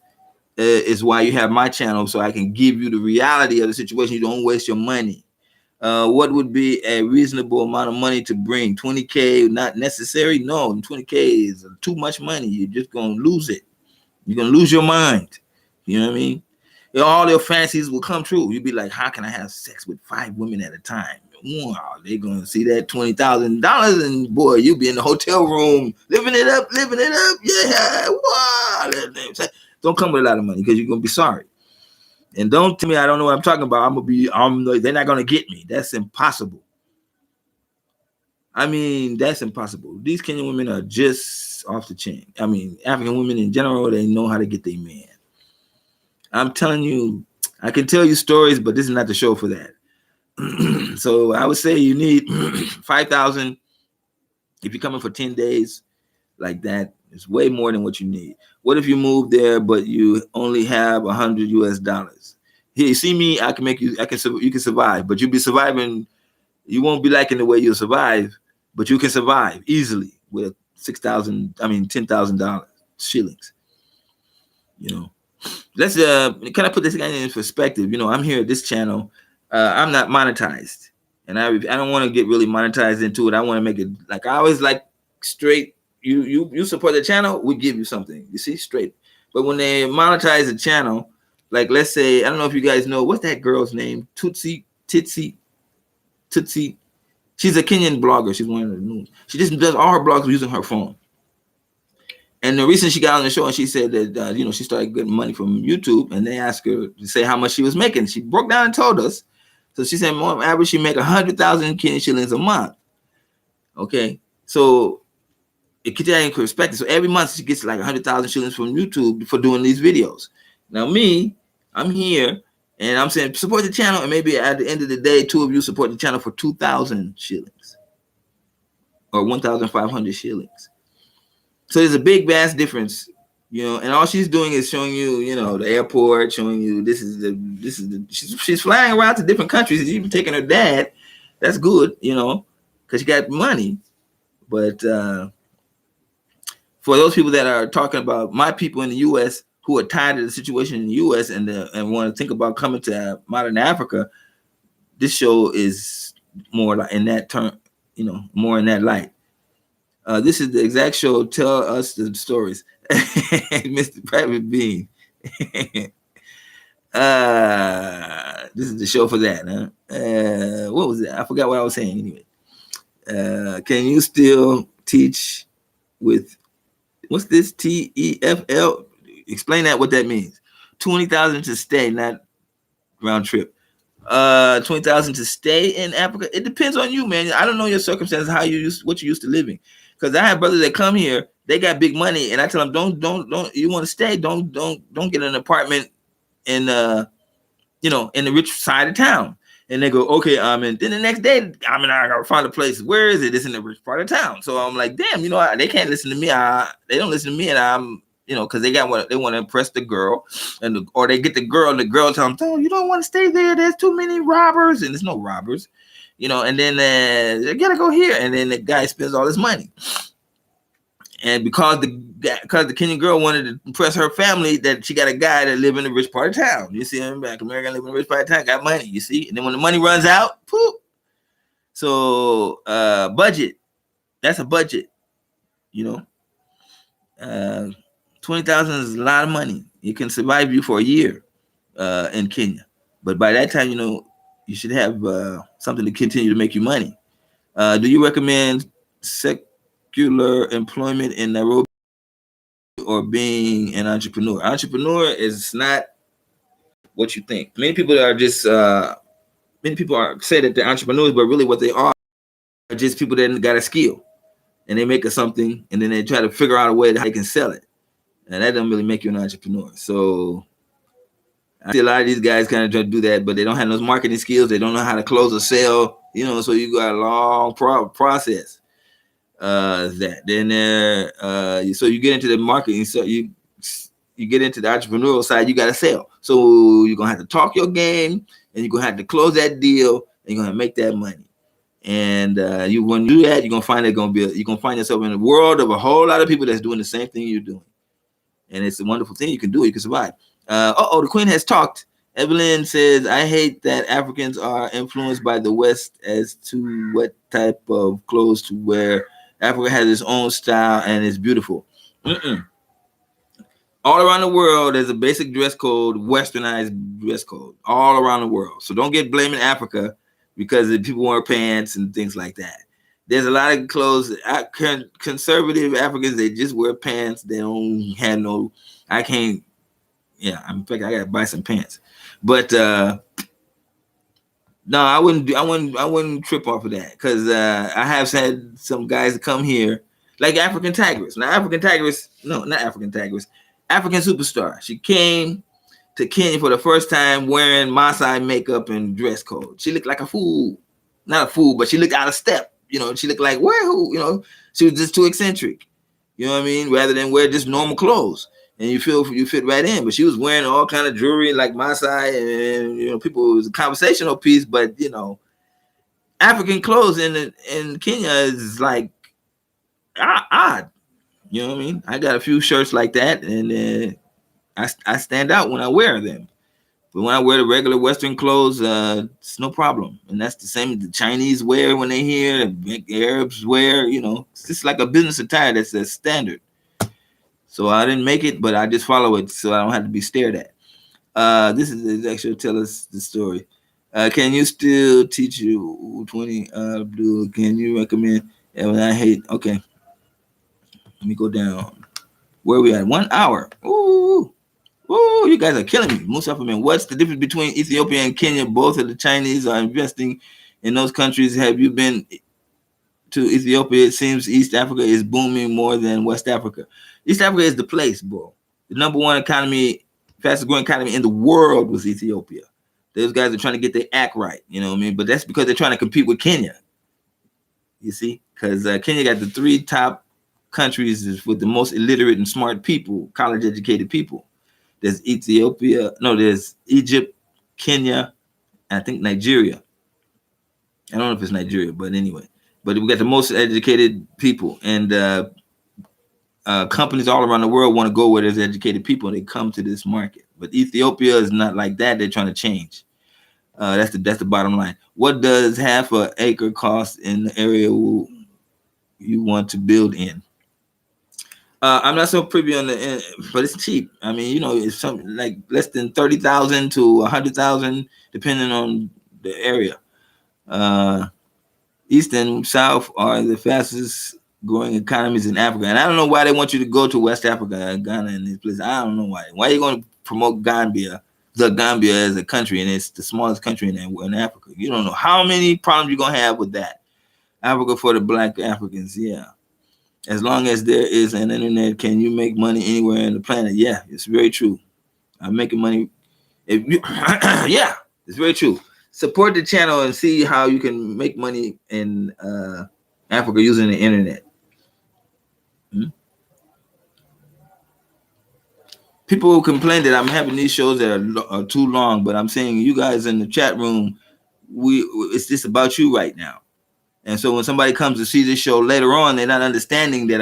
is why you have my channel, so I can give you the reality of the situation. You don't waste your money. What would be a reasonable amount of money to bring? 20K, not necessary. No, 20K is too much money. You're just gonna lose it. You're gonna lose your mind. You know what I mean? All your fantasies will come true. You'll be like, how can I have sex with 5 women at a time? Wow, they're gonna see that $20,000, and boy, you'll be in the hotel room living it up. Yeah, wow. Don't come with a lot of money, because you're gonna be sorry. And don't tell me I don't know what I'm talking about. They're not gonna get me. That's impossible. I mean, that's impossible. These Kenyan women are just off the chain. I mean, African women in general, they know how to get their man. I'm telling you, I can tell you stories, but this is not the show for that. So I would say you need 5,000 if you're coming for 10 days like that. It's way more than what you need. What if you move there, but you only have $100 US? Here, you see me, I can make you, you can survive, but you'll be surviving. You won't be liking the way you'll survive, but you can survive easily with $10,000 shillings. Let's can I put this in perspective? I'm here at this channel. I'm not monetized, and I don't want to get really monetized into it. I want to make it like I always like straight. You support the channel, we give you something. You see, straight. But when they monetize the channel, like let's say, I don't know if you guys know what's that girl's name, Tootsie. She's a Kenyan blogger. She's one of the news. She just does all her blogs using her phone. And the reason she got on the show, and she said that she started getting money from YouTube, and they asked her to say how much she was making. She broke down and told us. So she said, on average, she make 100,000 Kenyan shillings a month. Okay, so it gets that in perspective. So every month she gets like 100,000 shillings from YouTube for doing these videos. Now me, I'm here, and I'm saying support the channel, and maybe at the end of the day, 2 of you support the channel for 2,000 shillings or 1,500 shillings. So there's a big, vast difference, and all she's doing is showing you, the airport, showing you she's flying around to different countries. She's even taking her dad. That's good, because she got money. But for those people that are talking about my people in the U.S. who are tired of the situation in the U.S. and want to think about coming to modern Africa, this show is more like in that term, more in that light. This is the exact show. Tell us the stories, Mr. Private Bean. This is the show for that. Huh? What was it? I forgot what I was saying. Anyway, can you still teach with what's this TEFL? Explain that. What that means? 20,000 to stay, not round trip. 20,000 to stay in Africa. It depends on you, man. I don't know your circumstances, what you used to living. Because I have brothers that come here, they got big money, and I tell them, don't. You want to stay? Don't get an apartment in in the rich side of town. And they go, okay, and then the next day, I gotta find a place. Where is it? It's in the rich part of town. So I'm like, damn, they can't listen to me. They don't listen to me, and I'm, because they got what they want to impress the girl, or they get the girl, and the girl tell them, oh, you don't want to stay there. There's too many robbers, and there's no robbers. And then they gotta go here, and then the guy spends all his money. And because the Kenyan girl wanted to impress her family, that she got a guy that live in the rich part of town. You see, Black American live in the rich part of town, got money. You see, and then when the money runs out, poof. So budget, that's a budget. 20,000 is a lot of money. It can survive you for a year in Kenya, but by that time, you should have something to continue to make you money. Do you recommend secular employment in Nairobi or being an entrepreneur? Entrepreneur is not what you think. Many people are just say that they're entrepreneurs, but really what they are just people that got a skill, and they make something, and then they try to figure out a way that they can sell it, and that doesn't really make you an entrepreneur. So I see a lot of these guys kind of try to do that, but they don't have those marketing skills. They don't know how to close a sale, so you got a long process. That then so you get into the marketing, so you get into the entrepreneurial side, you got to sell. So you're gonna have to talk your game, and you're gonna have to close that deal, and you're gonna make that money. And when you do that, you're gonna find you're gonna find yourself in a world of a whole lot of people that's doing the same thing you're doing, and it's a wonderful thing. You can do it. You can survive. The Queen has talked. Evalyne says, I hate that Africans are influenced by the West as to what type of clothes to wear. Africa has its own style and it's beautiful. All around the world, there's a basic dress code, westernized dress code, all around the world. So don't get blaming Africa because people wear pants and things like that. There's a lot of clothes. Conservative Africans, they just wear pants. They don't have no, I can't, in fact, I gotta buy some pants. But no, I wouldn't trip off of that, because I have had some guys come here like African Tigress. Now, African Tigress, no, not African Tigress, African Superstar. She came to Kenya for the first time wearing Maasai makeup and dress code. She looked like a fool. Not a fool, but she looked out of step. You know, she looked like, who? You know, she was just too eccentric. You know what I mean? Rather than wear just normal clothes. And you fit right in. But she was wearing all kind of jewelry like Maasai, and you know, people, it was a conversational piece, but you know, African clothes in Kenya is like odd. You know what I mean? I got a few shirts like that, and I stand out when I wear them. But when I wear the regular Western clothes, it's no problem. And that's the same the Chinese wear when they here, the Arabs wear, you know. It's just like a business attire that's a standard. So I didn't make it, but I just follow it so I don't have to be stared at. This is actually tell us the story. Can you still teach you 20? Abdul, can you recommend? Yeah, when I hate, okay. Let me go down. Where are we at? 1 hour. Ooh. Ooh, you guys are killing me. Mustafa, man, what's the difference between Ethiopia and Kenya? Both of the Chinese are investing in those countries. Have you been to Ethiopia? It seems East Africa is booming more than West Africa. East Africa is the place, bro. The number one economy, fastest growing economy in the world was Ethiopia. Those guys are trying to get their act right, you know what I mean? But that's because they're trying to compete with Kenya. You see? Because Kenya got the 3 top countries with the most illiterate and smart people, college educated people. There's there's Egypt, Kenya, and I think Nigeria. I don't know if it's Nigeria, but anyway. But we got the most educated people, and companies all around the world want to go where there's educated people, and they come to this market. But Ethiopia is not like that. They're trying to change. That's the bottom line. What does half an acre cost in the area you want to build in? I'm not so privy on but it's cheap. I mean, you know, it's something like less than 30,000 to 100,000, depending on the area. East and South are the fastest growing economies in Africa, and I don't know why they want you to go to West Africa, Ghana, and these places. I don't know why. Why are you going to promote Gambia as a country, and it's the smallest country in Africa? You don't know how many problems you're gonna have with that. Africa for the Black Africans, yeah. As long as there is an internet, can you make money anywhere on the planet? Yeah, it's very true. I'm making money. Yeah, it's very true. Support the channel and see how you can make money in Africa using the internet. People complain that I'm having these shows that are too long, but I'm saying you guys in the chat room, it's just about you right now. And so when somebody comes to see this show later on, they're not understanding that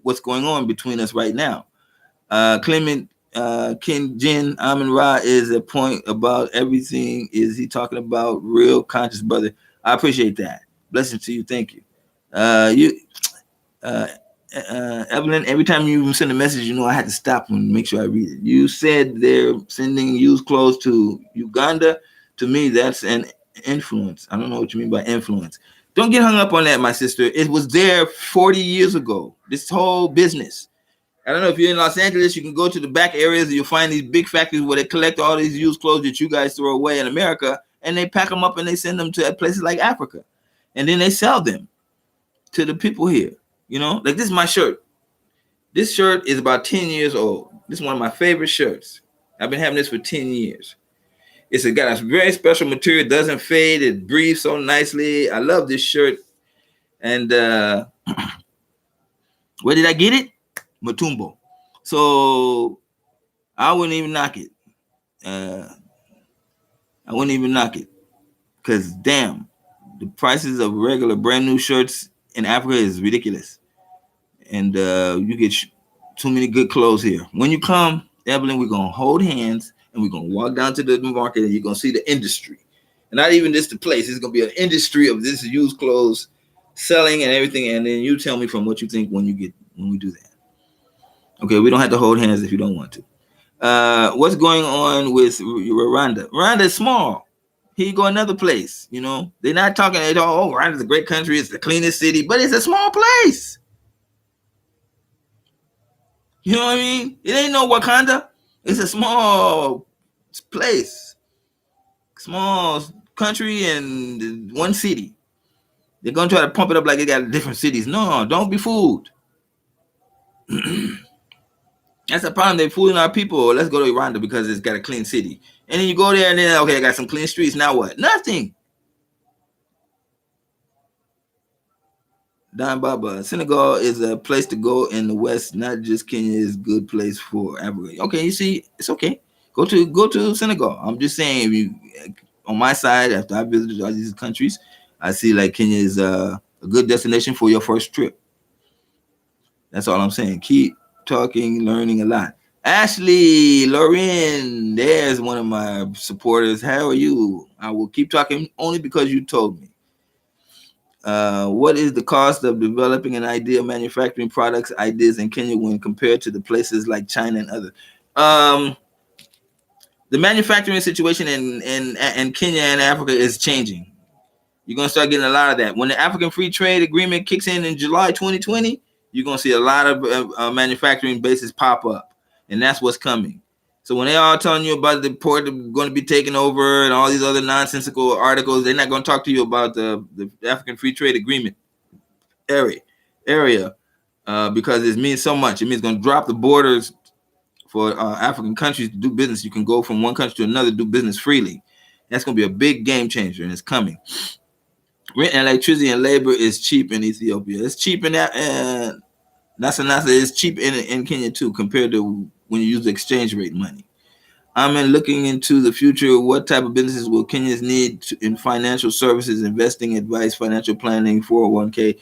what's going on between us right now. Clement King Jin Amin Ra is a point about everything. Is he talking about real conscious brother? I appreciate that. Blessings to you. Thank you. Evalyne, every time you send a message, you know I had to stop and make sure I read it. You said they're sending used clothes to Uganda. To me, that's an influence. I don't know what you mean by influence. Don't get hung up on that, my sister. It was there 40 years ago. This whole business. I don't know if you're in Los Angeles, you can go to the back areas and you'll find these big factories where they collect all these used clothes that you guys throw away in America, and they pack them up and they send them to places like Africa. And then they sell them to the people here. You know, like this is my shirt. This shirt is about 10 years old. This is one of my favorite shirts. I've been having this for 10 years. It's got a very special material. It doesn't fade. It breathes so nicely. I love this shirt. And where did I get it? Matumbo. So I wouldn't even knock it. Because damn, the prices of regular brand new shirts in Africa is ridiculous. And you get too many good clothes here. When you come, Evalyne, we're going to hold hands and we're going to walk down to the market and you're going to see the industry. And not even just the place. It's going to be an industry of this used clothes selling and everything. And then you tell me from what you think when we do that. Okay, we don't have to hold hands if you don't want to. What's going on with Rwanda? Rwanda is small. Here you go another place, you know. They're not talking at all, oh, Rwanda's a great country, it's the cleanest city, but it's a small place. You know what I mean? It ain't no Wakanda. It's a small place. Small country and one city. They're going to try to pump it up like they got different cities. No, don't be fooled. That's the problem. They're fooling our people. Let's go to Rwanda because it's got a clean city. And then you go there and then, okay, I got some clean streets. Now what? Nothing. Don Baba, Senegal is a place to go in the West, not just Kenya is a good place for Africa. Okay, you see, it's okay. Go to Senegal. I'm just saying, if you, on my side, after I visited all these countries, I see like Kenya is a good destination for your first trip. That's all I'm saying. Keep talking, learning a lot. Ashley, Lauren, there's one of my supporters. How are you? I will keep talking only because you told me. What is the cost of developing an idea, manufacturing products, ideas in Kenya when compared to the places like China and others? The manufacturing situation in Kenya and Africa is changing. You're going to start getting a lot of that. When the African Free Trade Agreement kicks in July 2020, you're going to see a lot of manufacturing bases pop up. And that's what's coming. So when they all telling you about the port going to be taken over and all these other nonsensical articles, they're not going to talk to you about the African Free Trade Agreement area because it means so much. It means going to drop the borders for African countries to do business. You can go from one country to another, do business freely. That's going to be a big game changer, and it's coming. Rent and electricity and labor is cheap in Ethiopia. It's cheap in that. Nasa is cheap in Kenya too, compared to when you use the exchange rate money. I'm looking into the future. What type of businesses will Kenyans need in financial services, investing advice, financial planning, 401k?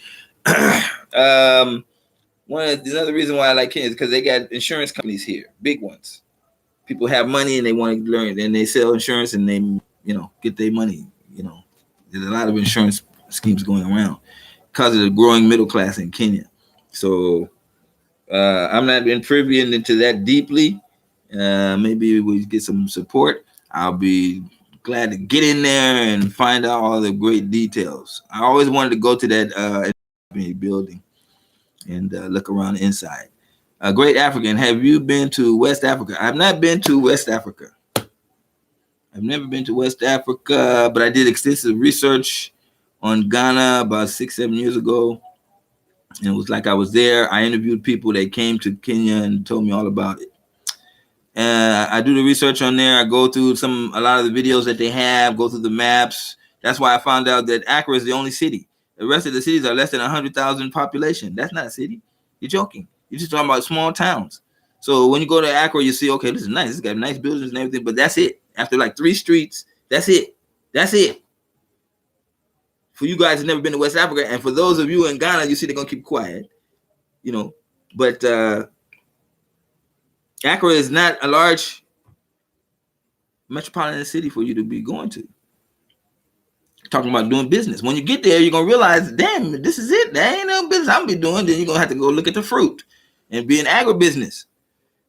Another reason why I like Kenya is because they got insurance companies here, big ones. People have money and they want to learn, and they sell insurance and they, get their money. There's a lot of insurance schemes going around because of the growing middle class in Kenya. So I'm not been privy into that deeply. Maybe we get some support. I'll be glad to get in there and find out all the great details. I always wanted to go to that building and look around the inside. Great African, have you been to West Africa? I've not been to West Africa. I've never been to West Africa, but I did extensive research on Ghana about 6-7 years ago. And it was like I was there. I interviewed people that came to Kenya and told me all about it. I do the research on there. I go through a lot of the videos that they have, go through the maps. That's why I found out that Accra is the only city. The rest of the cities are less than 100,000 population. That's not a city. You're joking. You're just talking about small towns. So when you go to Accra, you see, okay, this is nice. It's got nice buildings and everything, but that's it. After like 3 streets, that's it. That's it. For you guys who've never been to West Africa, and for those of you in Ghana, you see they're going to keep quiet, But Accra is not a large metropolitan city for you to be going to. Talking about doing business. When you get there, you're going to realize, damn, this is it. That ain't no business I'm be doing. Then you're going to have to go look at the fruit and be in agribusiness.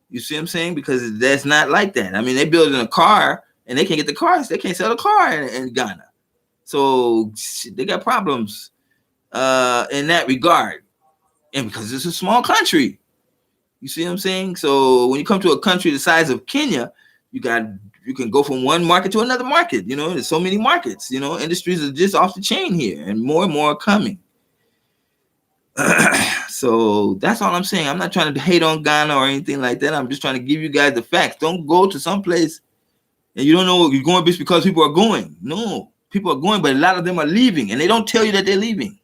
You see what I'm saying? Because that's not like that. I mean, they building a car and they can't get the cars. They can't sell the car in Ghana. So they got problems in that regard. And because it's a small country. You see what I'm saying? So when you come to a country the size of Kenya, you can go from one market to another market. There's so many markets. Industries are just off the chain here, and more are coming. So that's all I'm saying. I'm not trying to hate on Ghana or anything like that. I'm just trying to give you guys the facts. Don't go to some place and you don't know you're going just because people are going. No, people are going, but a lot of them are leaving, and they don't tell you that they're leaving.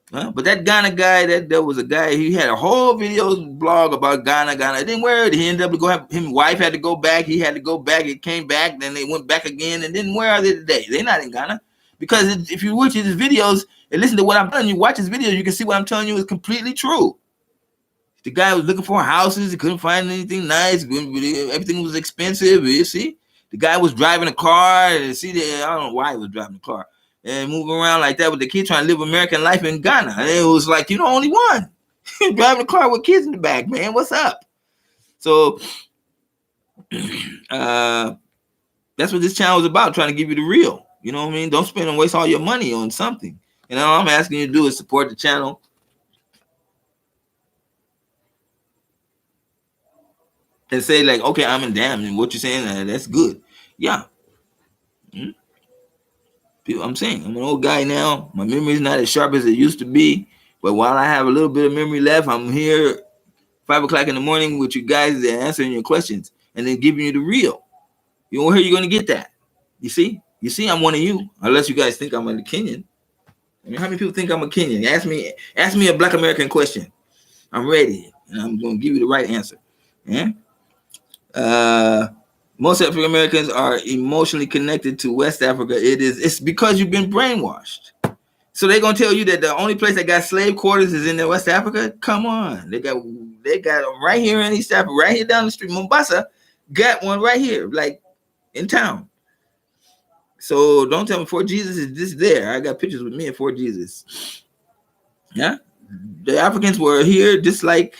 But that Ghana guy, there was a guy, he had a whole video blog about Ghana. It didn't work. He ended up going, his wife had to go back. He had to go back. It came back. Then they went back again. And then where are they today? They're not in Ghana. Because if you watch his videos and listen to what I'm telling you, watch his videos, you can see what I'm telling you is completely true. The guy was looking for houses. He couldn't find anything nice. Everything was expensive. You see? The guy was driving a car. I don't know why he was driving a car. And moving around like that with the kids trying to live American life in Ghana. And it was like, you're the only one. Driving a car with kids in the back, man. What's up? So that's what this channel is about, trying to give you the real. You know what I mean? Don't spend and waste all your money on something. And all I'm asking you to do is support the channel. And say like, okay, I'm in damn, and what you're saying, that's good. Yeah. I'm saying I'm an old guy now. My memory is not as sharp as it used to be. But while I have a little bit of memory left, I'm here 5 o'clock in the morning with you guys answering your questions and then giving you the real. You know where you're going to get that. You see, I'm one of you, unless you guys think I'm a Kenyan. I mean, how many people think I'm a Kenyan? Ask me a Black American question. I'm ready, and I'm going to give you the right answer. Yeah. Most African Americans are emotionally connected to West Africa. It's because you've been brainwashed. So they're gonna tell you that the only place that got slave quarters is in West Africa. Come on, they got them right here in East Africa, right here down the street. Mombasa got one right here, like in town. So don't tell me Fort Jesus is just there. I got pictures with me at Fort Jesus. Yeah, the Africans were here just like,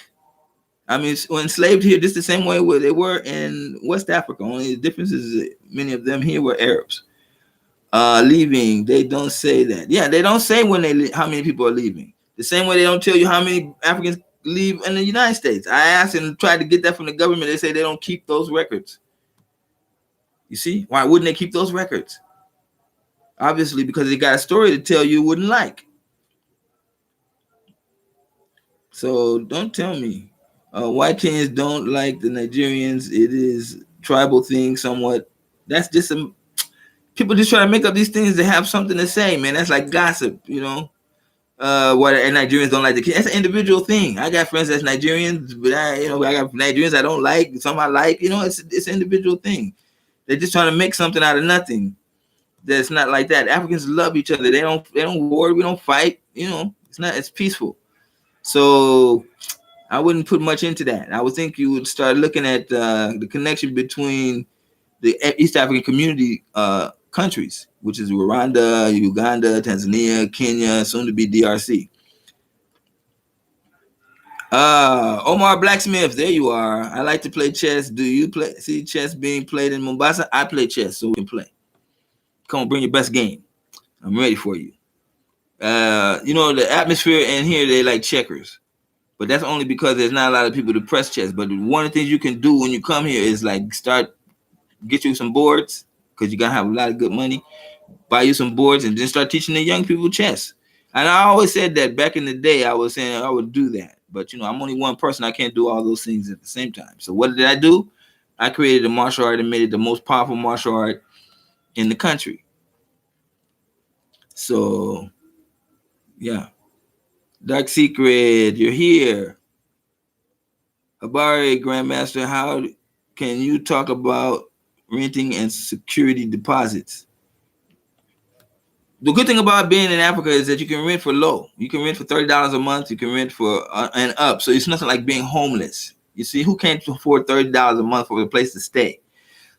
I mean, enslaved here just the same way where they were in West Africa. Only the difference is many of them here were Arabs. Leaving, they don't say that. Yeah, they don't say when how many people are leaving. The same way they don't tell you how many Africans leave in the United States. I asked and tried to get that from the government. They say they don't keep those records. You see, why wouldn't they keep those records? Obviously, because they got a story to tell you wouldn't like. So don't tell me white Kenyans don't like the Nigerians. It is tribal thing somewhat. That's just some people just try to make up these things to have something to say, man. That's like gossip, you know. What and Nigerians don't like the kids. That's an individual thing. I got friends that's Nigerians, but I got Nigerians I don't like, some I like. You know, it's an individual thing. They're just trying to make something out of nothing. That's not like that. Africans love each other. They don't war. We don't fight. You know, it's peaceful. So I wouldn't put much into that. I would think you would start looking at the connection between the East African community countries, which is Rwanda, Uganda, Tanzania, Kenya, soon to be DRC. Omar Blacksmith, there you are. I like to play chess. Do you see chess being played in Mombasa? I play chess, so we can play. Come on, bring your best game. I'm ready for you. You know, the atmosphere in here, they like checkers. But that's only because there's not a lot of people to press chess. But one of the things you can do when you come here is like get you some boards, because you're going to have a lot of good money. Buy you some boards and then start teaching the young people chess. And I always said that back in the day, I was saying I would do that. But, you know, I'm only one person. I can't do all those things at the same time. So what did I do? I created a martial art and made it the most powerful martial art in the country. So, yeah. Dark Secret, you're here. Habari, Grandmaster, how can you talk about renting and security deposits? The good thing about being in Africa is that you can rent for low. You can rent for $30 a month. You can rent for and up. So it's nothing like being homeless. You see, who can't afford $30 a month for a place to stay?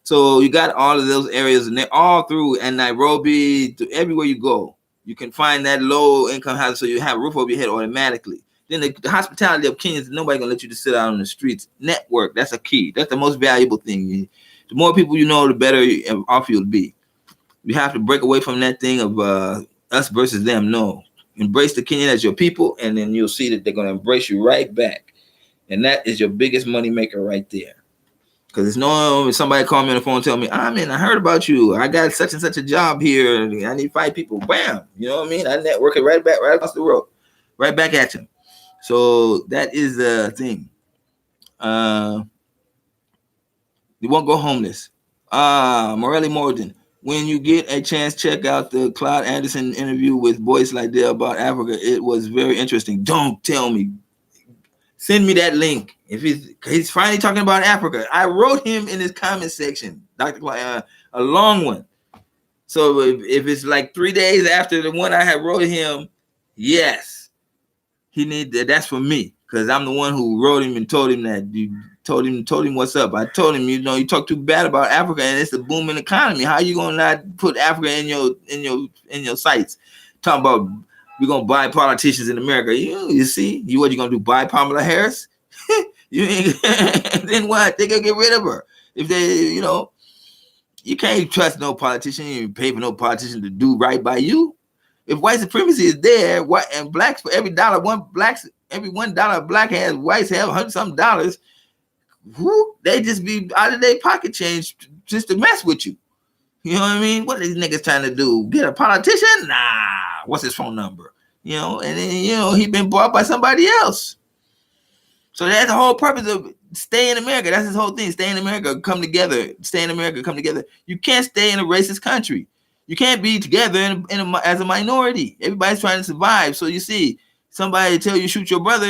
So you got all of those areas, and they're all through, and Nairobi, to everywhere you go, you can find that low income house, so you have a roof over your head automatically. Then the hospitality of Kenyans, nobody gonna let you just sit out on the streets. Network, that's a key. That's the most valuable thing. The more people you know, the better off you'll be. You have to break away from that thing of us versus them. No, embrace the Kenyan as your people, and then you'll see that they're gonna embrace you right back. And that is your biggest money maker right there. Because it's no, somebody call me on the phone and tell me, I heard about you. I got such and such a job here. I need 5 people. Bam. You know what I mean? I network it right across the road, right back at you. So that is the thing. You won't go homeless. Morelli Morgan, when you get a chance, check out the Claude Anderson interview with Boyce Lydell about Africa. It was very interesting. Don't tell me. Send me that link. If he's finally talking about Africa. I wrote him in his comment section, Dr. Claude, a long one. So if it's like 3 days after the one I had wrote him, yes, he need that. That's for me, because I'm the one who wrote him and told him that. You told him what's up. I told him, you know, you talk too bad about Africa and it's a booming economy. How you gonna not put Africa in your sights? Talking about we're gonna buy politicians in America. You see, what you gonna do? Buy Kamala Harris? You ain't, then what? They gonna get rid of her if they, you know. You can't trust no politician. You ain't pay for no politician to do right by you. If white supremacy is there, white and blacks for every $1 black has, whites have $100-something. They just be out of their pocket change just to mess with you. You know what I mean? What are these niggas trying to do? Get a politician? Nah. What's his phone number? You know, and then, you know, he been bought by somebody else. So that's the whole purpose of stay in America. That's his whole thing. Stay in America, come together. Stay in America, come together. You can't stay in a racist country. You can't be together as a minority. Everybody's trying to survive. So you see, somebody tell you shoot your brother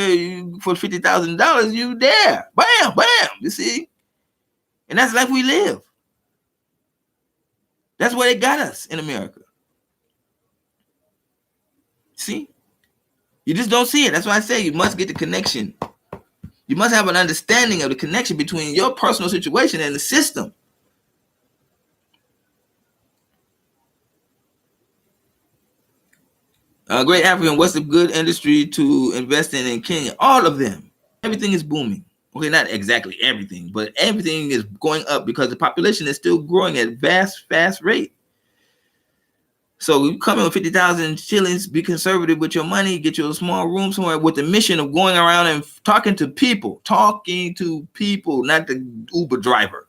for $50,000, you there. Bam, bam. You see? And that's like we live. That's where they got us in America. See? You just don't see it. That's why I say you must get the connection. You must have an understanding of the connection between your personal situation and the system. Great African, what's a good industry to invest in Kenya? All of them. Everything is booming. Okay, not exactly everything, but everything is going up because the population is still growing at a fast rate. So you come in with 50,000 shillings, be conservative with your money, get you a small room somewhere with the mission of going around and talking to people, not the Uber driver.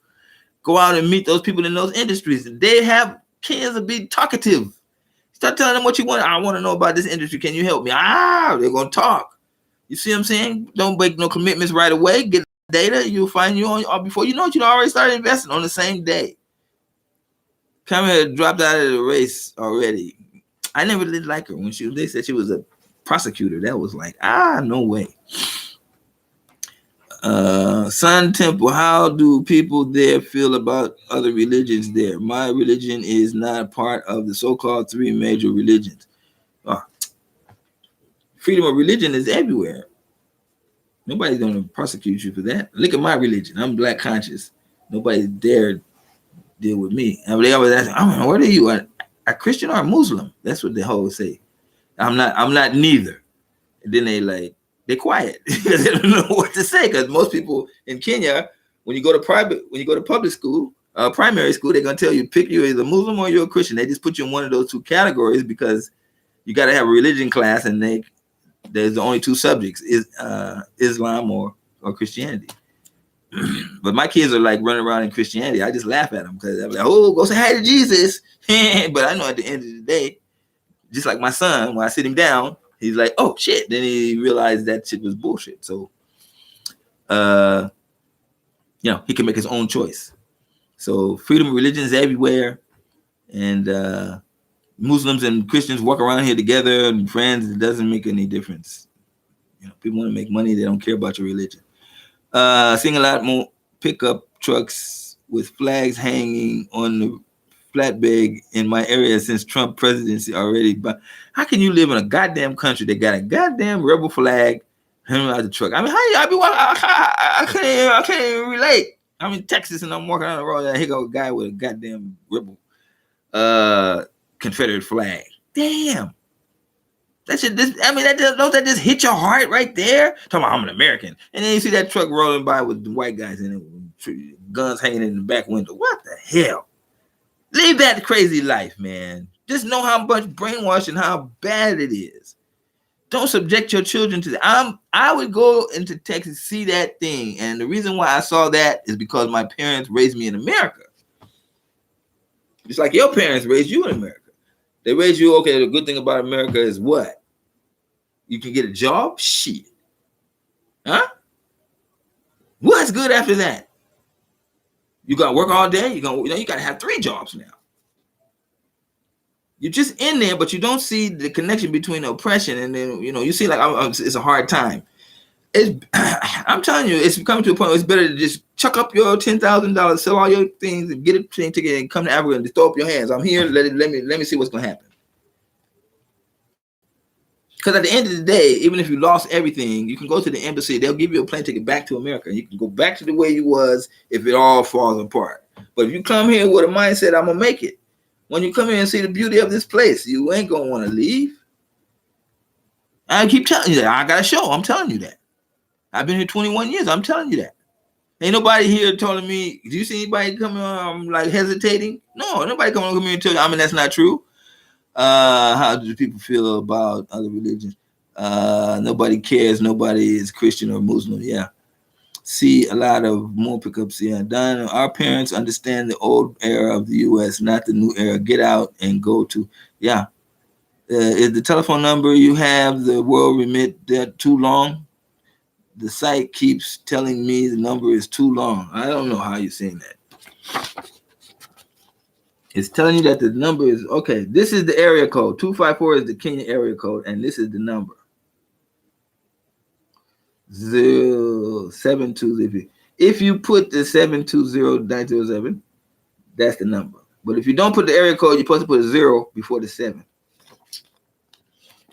Go out and meet those people in those industries. They have kids to be talkative. Start telling them what you want. I want to know about this industry. Can you help me? They're going to talk. You see what I'm saying? Don't make no commitments right away. Get data. You'll find you on before you know it, you already started investing on the same day. Kamala dropped out of the race already. I never did like her when they said she was a prosecutor. That was like, no way. Sun Temple, how do people there feel about other religions there? My religion is not part of the so-called 3 major religions. Freedom of religion is everywhere. Nobody's going to prosecute you for that. Look at my religion. I'm black conscious. Nobody dare deal with me. And they always ask, what are you? A Christian or a Muslim? That's what they always say. I'm not neither. And then they're quiet because they don't know what to say. Because most people in Kenya, when you go to public school, primary school, they're gonna tell you pick you either Muslim or you're a Christian. They just put you in one of those 2 categories because you got to have a religion class, and there's the only 2 subjects is Islam or Christianity. But my kids are like running around in Christianity. I just laugh at them because I'm like, go say hi to Jesus. But I know at the end of the day, just like my son, when I sit him down, he's like, oh shit. Then he realized that shit was bullshit. So, he can make his own choice. So freedom of religion is everywhere. And Muslims and Christians walk around here together and friends. It doesn't make any difference. People want to make money. They don't care about your religion. Seeing a lot more pickup trucks with flags hanging on the flatbed in my area since Trump presidency already. But how can you live in a goddamn country that got a goddamn rebel flag hanging out the truck? I mean, I can't even relate. I'm in Texas and I'm walking down the road and here go a guy with a goddamn rebel Confederate flag. Damn. Don't that just hit your heart right there? Talking about I'm an American. And then you see that truck rolling by with the white guys in it, guns hanging in the back window. What the hell? Leave that crazy life, man. Just know how much brainwashing, how bad it is. Don't subject your children to that. I would go into Texas, see that thing. And the reason why I saw that is because my parents raised me in America. Just like your parents raised you in America. They raised you, okay, the good thing about America is what? You can get a job? Shit. Huh? What's good after that? You got to work all day? You got to have 3 jobs now. You're just in there, but you don't see the connection between the oppression and then, you see like it's a hard time. I'm telling you, it's coming to a point where it's better to just chuck up your $10,000, sell all your things, and get a plane ticket and come to Africa and just throw up your hands. I'm here. Let me see what's going to happen. Because at the end of the day, even if you lost everything, you can go to the embassy. They'll give you a plane ticket back to America. You can go back to the way you was if it all falls apart. But if you come here with a mindset, I'm going to make it. When you come here and see the beauty of this place, you ain't going to want to leave. I keep telling you that. I got a show. I'm telling you that. I've been here 21 years. I'm telling you that. Ain't nobody here telling me, do you see anybody coming like hesitating? No, nobody coming over here and tell you, that's not true. How do people feel about other religions? Nobody cares. Nobody is Christian or Muslim. Yeah. See a lot of more pickups. Yeah. Done. Our parents understand the old era of the U.S., not the new era. Get out and go to. Yeah. Is the telephone number you have the world remit that too long? the site keeps telling me the number is too long. I don't know how you're saying that. It's telling you that the number is, okay, this is the area code. 254 is the Kenya area code, and this is the number. 0720. If you put the 720-907, that's the number. But if you don't put the area code, you're supposed to put a 0 before the 7.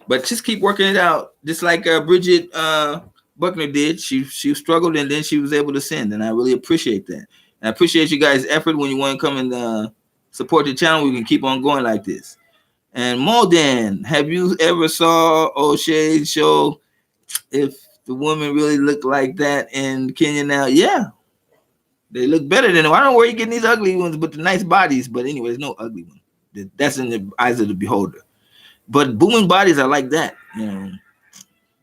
But just keep working it out. Just like Bridget Buckner did. She struggled, and then she was able to send, and I really appreciate that. And I appreciate you guys' effort when you want to come and support the channel. We can keep on going like this. And Molden, have you ever saw O'Shea's show? If the women really look like that in Kenya now, yeah, they look better than them. I don't know where you're getting these ugly ones, but the nice bodies. But anyway, there's no ugly one. That's in the eyes of the beholder. But booming bodies are like that. You know,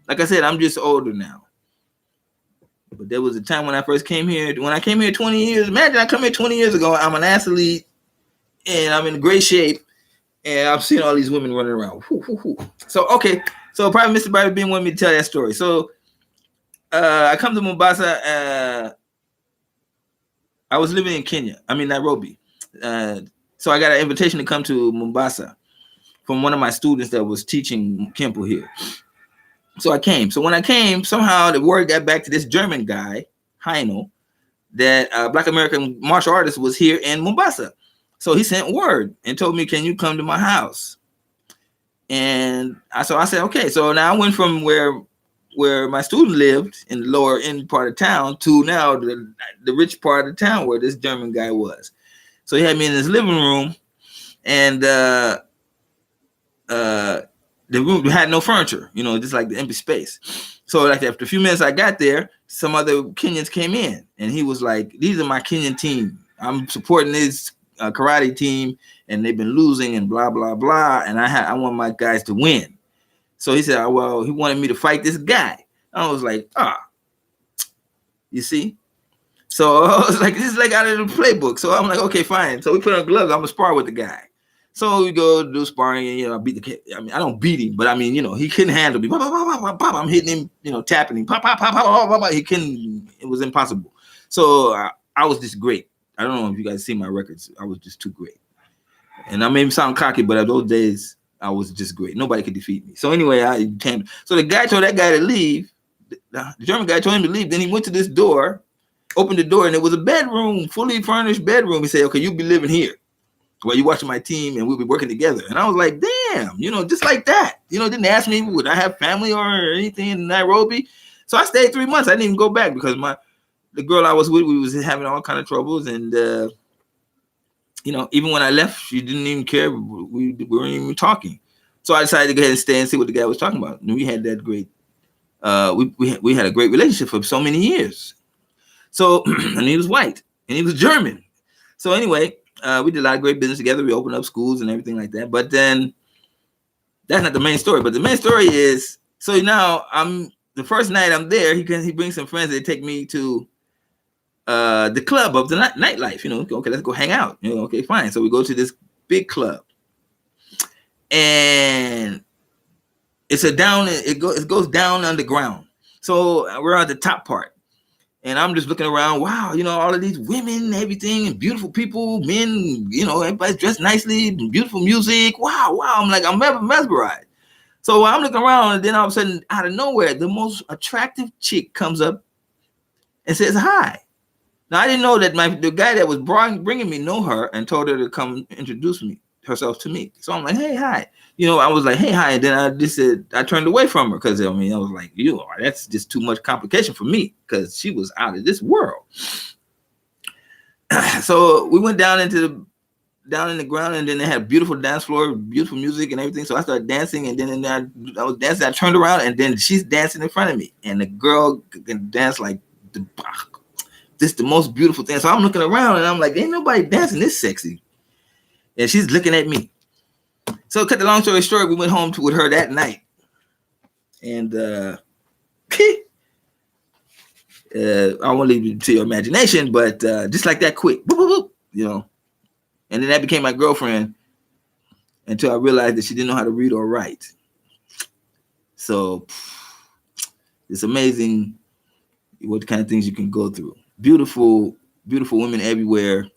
like I said, I'm just older now. But there was a time when I first came here. When I came here 20 years, imagine I come here 20 years ago. I'm an athlete, and I'm in great shape, and I've seen all these women running around. So okay, so probably Mr. Bobby Bean wanted me to tell that story. So I come to Mombasa. I was living in Kenya. I mean Nairobi. So I got an invitation to come to Mombasa from one of my students that was teaching Kempo here. So I came. So when I came, somehow the word got back to this German guy, Heino, that Black American martial artist was here in Mombasa. So he sent word and told me, can you come to my house? And I said, okay. So now I went from where my student lived in the lower end part of town to now the rich part of town where this German guy was. So he had me in his living room, and the room had no furniture, you know, just like the empty space. So like after a few minutes I got there, some other Kenyans came in, and he was like, these are my Kenyan team. I'm supporting this karate team, and they've been losing and blah, blah, blah. And I want my guys to win. So he said, well, he wanted me to fight this guy. I was like, you see? So I was like, this is like out of the playbook. So I'm like, okay, fine. So we put on gloves. I'm gonna spar with the guy. So we go do sparring, and, you know, I beat the kid. I mean, I don't beat him, but I mean, you know, he couldn't handle me. I'm hitting him, you know, tapping him. He couldn't. It was impossible. So I was just great. I don't know if you guys see my records. I was just too great. And I may sound cocky, but at those days, I was just great. Nobody could defeat me. So anyway, I came. So the guy told that guy to leave. The German guy told him to leave. Then he went to this door, opened the door, and it was a bedroom, fully furnished bedroom. He said, okay, you'll be living here while you're watching my team, and we'll be working together. And I was like, damn, you know, just like that. You know, didn't ask me, would I have family or anything in Nairobi? So I stayed 3 months. I didn't even go back because the girl I was with, we was having all kind of troubles. And, you know, even when I left, she didn't even care. We weren't even talking. So I decided to go ahead and stay and see what the guy was talking about. And we had that great, we had a great relationship for so many years. So, and he was white, and he was German. So anyway, we did a lot of great business together. We opened up schools and everything like that. But then that's not the main story. But the main story is, so now the first night I'm there, he brings some friends. They take me to the club of the nightlife. You know, okay, let's go hang out. You know, okay, fine. So we go to this big club, and it goes down underground. So we're on the top part. And I'm just looking around, wow, you know, all of these women, everything, and beautiful people, men, you know, everybody's dressed nicely, beautiful music. Wow. I'm like, I'm mesmerized. So I'm looking around, and then all of a sudden, out of nowhere, the most attractive chick comes up and says hi. Now, I didn't know that the guy that was bringing me know her and told her to come introduce herself to me. So I'm like, hey, hi. You know, I was like, hey, hi. And then I just said, I turned away from her because, I mean, I was like, that's just too much complication for me because she was out of this world. So we went down in the ground, and then they had a beautiful dance floor, beautiful music and everything. So I started dancing, and then I was dancing. I turned around, and then she's dancing in front of me. And the girl can dance like this, the most beautiful thing. So I'm looking around, and I'm like, ain't nobody dancing this sexy. And she's looking at me. So cut the long story short, we went home with her that night. And I won't leave you to your imagination, but just like that quick, boop, boop, boop, you know. And then that became my girlfriend until I realized that she didn't know how to read or write. So it's amazing what kind of things you can go through. Beautiful, beautiful women everywhere.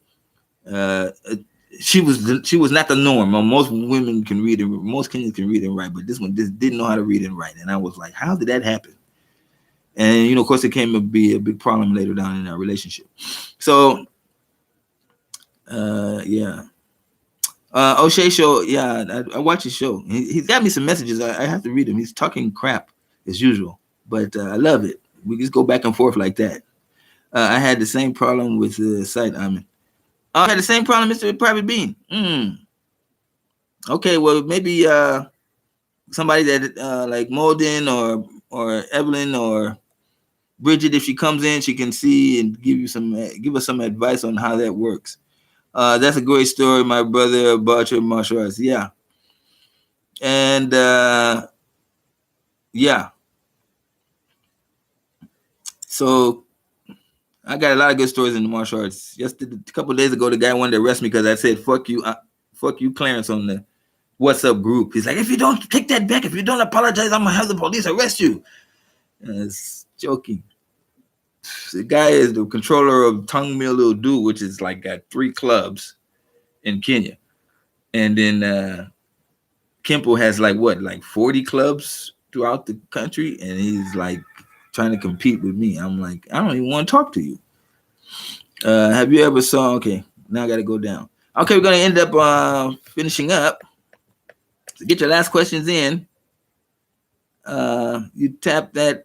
Uh, she was not the norm. Most women can read and most Kenyans can read and write, but this one just didn't know how to read and write. And I was like, how did that happen? And of course, it came to be a big problem later down in our relationship. So, yeah. O'Shea show, yeah, I watch his show. He's got me some messages. I have to read them. He's talking crap as usual, but I love it. We just go back and forth like that. I had the same problem with the site I'm in. I had the same problem, Mr. Private Bean. Okay, well, maybe somebody that like Molden or Evalyne or Bridget, if she comes in, she can see and give us some advice on how that works. That's a great story, my brother about your martial arts. Yeah. And yeah. So I got a lot of good stories in the martial arts. Just a couple of days ago, the guy wanted to arrest me because I said, fuck you, Clarence, on the WhatsApp group. He's like, if you don't take that back, if you don't apologize, I'm going to have the police arrest you. It's joking. The guy is the controller of Tongue Mill Little Dude, which is like got 3 clubs in Kenya. And then Kimpo has like 40 clubs throughout the country. And he's like trying to compete with me. I'm like, I don't even want to talk to you. Have you ever saw, okay, now I got to go down. Okay, we're going to end up finishing up. So get your last questions in. You tap that.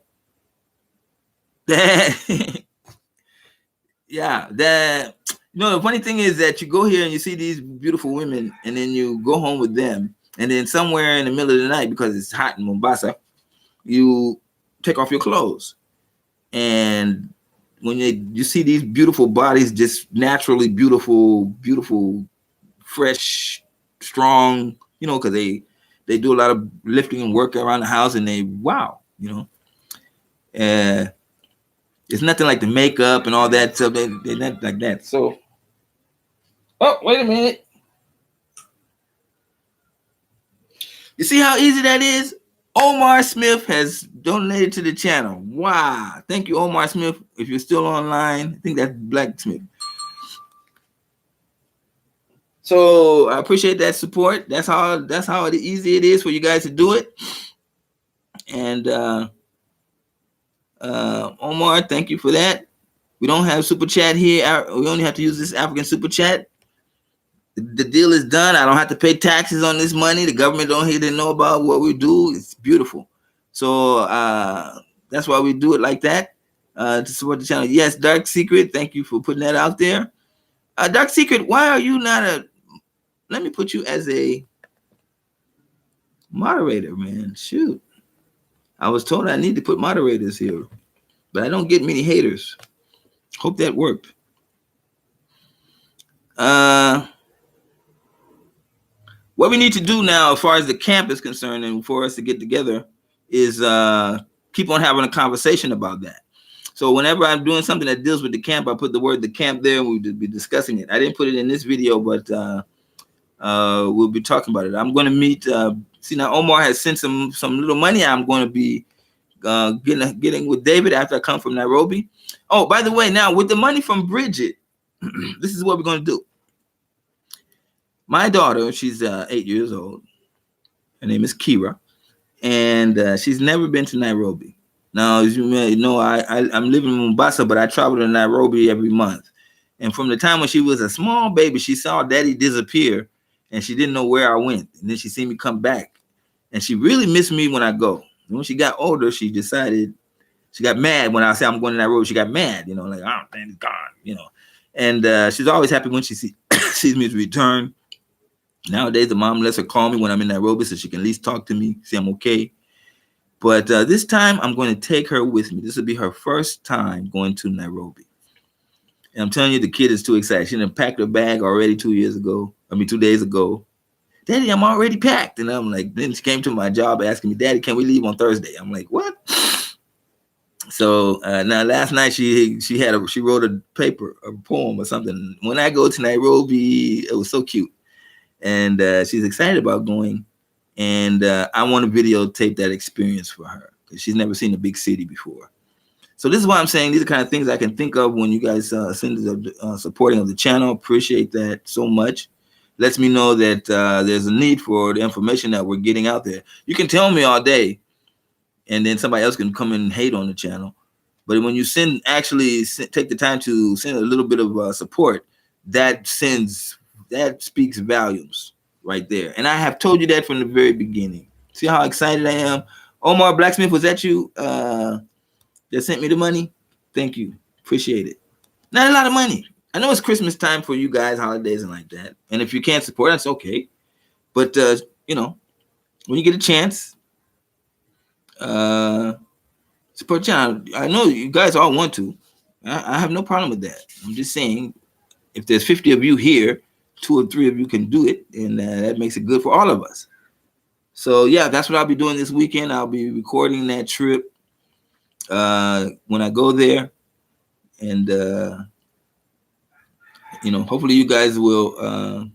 Yeah, that. The funny thing is that you go here and you see these beautiful women, and then you go home with them, and then somewhere in the middle of the night, because it's hot in Mombasa, you take off your clothes, and when you see these beautiful bodies, just naturally beautiful, fresh, strong, because they do a lot of lifting and work around the house, and it's nothing like the makeup and all that stuff. They're not like that. So, oh, wait a minute. You see how easy that is? Omar Smith has donated to the channel. Wow. Thank you, Omar Smith. If you're still online, I think that's Blacksmith. So I appreciate that support. That's how easy it is for you guys to do it. And Omar, thank you for that. We don't have super chat here. We only have to use this African super chat. The deal is done. I don't have to pay taxes on this money. The government don't hear to know about what we do. It's beautiful. So that's why we do it like that, to support the channel. Yes, Dark Secret, thank you for putting that out there. Dark Secret, why are you not let me put you as a moderator, man. Shoot. I was told I need to put moderators here, but I don't get many haters. Hope that worked. What we need to do now, as far as the camp is concerned, and for us to get together, is keep on having a conversation about that. So whenever I'm doing something that deals with the camp, I put the word "the camp" there, and we'll be discussing it. I didn't put it in this video, but we'll be talking about it. I'm going to meet. See, now Omar has sent some little money. I'm going to be getting with David after I come from Nairobi. Oh, by the way, now with the money from Bridget, this is what we're going to do. My daughter, she's 8 years old. Her name is Kira, and she's never been to Nairobi. Now, as you may know, I'm living in Mombasa, but I travel to Nairobi every month. And from the time when she was a small baby, she saw Daddy disappear, and she didn't know where I went. And then she seen me come back, and she really missed me when I go. And when she got older, she decided, she got mad when I said I'm going to Nairobi. She got mad, like, oh, man, he's gone, And she's always happy when she sees me return. Nowadays, the mom lets her call me when I'm in Nairobi so she can at least talk to me, say I'm okay. But this time, I'm going to take her with me. This will be her first time going to Nairobi. And I'm telling you, the kid is too excited. She done packed her bag already 2 days ago. Daddy, I'm already packed. And I'm like, then she came to my job asking me, Daddy, can we leave on Thursday? I'm like, what? So now last night she wrote a poem or something. When I go to Nairobi, it was so cute. And she's excited about going. And I want to videotape that experience for her, because she's never seen a big city before. So this is why I'm saying these are kind of things I can think of when you guys send the supporting of the channel. Appreciate that so much. Lets me know that there's a need for the information that we're getting out there. You can tell me all day, and then somebody else can come and hate on the channel. But when you take the time to send a little bit of support, that speaks volumes right there. And I have told you that from the very beginning. See how excited I am? Omar Blacksmith, was that you that sent me the money? Thank you. Appreciate it. Not a lot of money. I know it's Christmas time for you guys, holidays and like that. And if you can't support, that's okay. But, when you get a chance, support channel. I know you guys all want to. I have no problem with that. I'm just saying, if there's 50 of you here, 2 or 3 of you can do it, and that makes it good for all of us. So yeah, that's what I'll be doing this weekend. I'll be recording that trip when I go there, and hopefully you guys will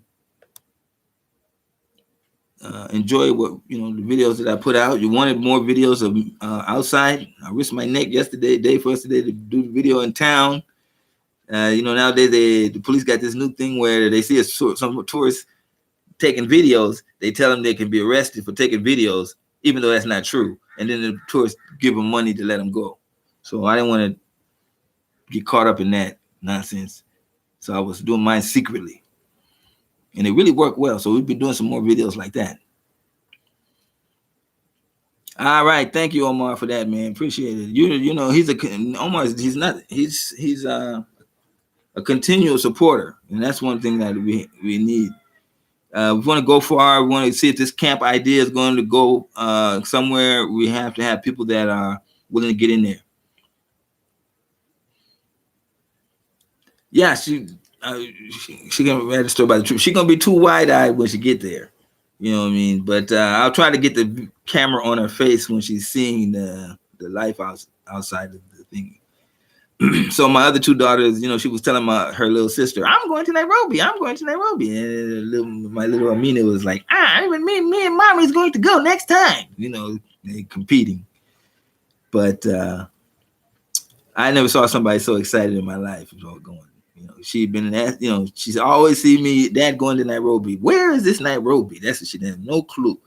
enjoy what the videos that I put out. You wanted more videos of outside. I risked my neck day for us today to do the video in town. Nowadays the police got this new thing where they see some tourists taking videos, they tell them they can be arrested for taking videos, even though that's not true. And then the tourists give them money to let them go. So I didn't want to get caught up in that nonsense. So I was doing mine secretly. And it really worked well. So we'll be doing some more videos like that. All right. Thank you, Omar, for that, man. Appreciate it. He's a continual supporter. And that's one thing that we need. We want to go far. We want to see if this camp idea is going to go somewhere. We have to have people that are willing to get in there. Yeah, she gonna write a story about the trip. She's gonna be too wide-eyed when she get there. You know what I mean? But I'll try to get the camera on her face when she's seeing the life outside of the thing. So my other 2 daughters, she was telling her little sister, I'm going to Nairobi. And my little Amina was like, me and mommy's going to go next time. They competing. But I never saw somebody so excited in my life about going. She'd been she's always see me, Dad, going to Nairobi. Where is this Nairobi? That's what she didn't have no clue.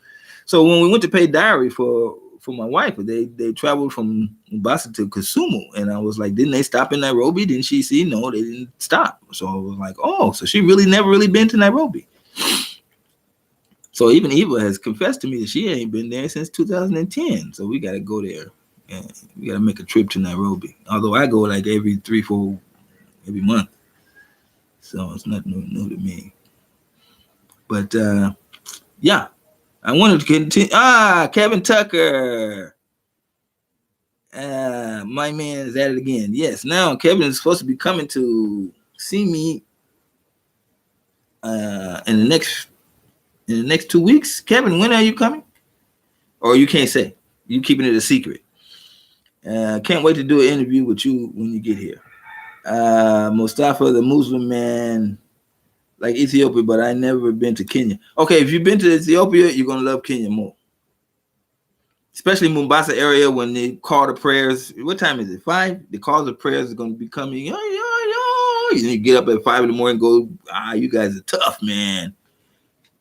So when we went to pay dowry for my wife, they traveled from Mombasa to Kisumu, and I was like, didn't they stop in Nairobi? Didn't she see? No, they didn't stop. So I was like, oh, so she never been to Nairobi. So even Eva has confessed to me that she ain't been there since 2010. So we got to go there, and we got to make a trip to Nairobi. Although I go like every 3-4 every month, so it's not new to me. But yeah. I wanted to continue. Kevin Tucker. My man is at it again. Yes, now Kevin is supposed to be coming to see me in the next 2 weeks. Kevin, when are you coming? Or you can't say. You keeping it a secret. Can't wait to do an interview with you when you get here. Mustafa, the Muslim man, like Ethiopia, but I never been to Kenya. Okay, if you've been to Ethiopia, you're gonna love Kenya more. Especially Mombasa area when they call the prayers. What time is it? 5? The calls of prayers are gonna be coming. You get up at 5 in the morning, go, you guys are tough, man.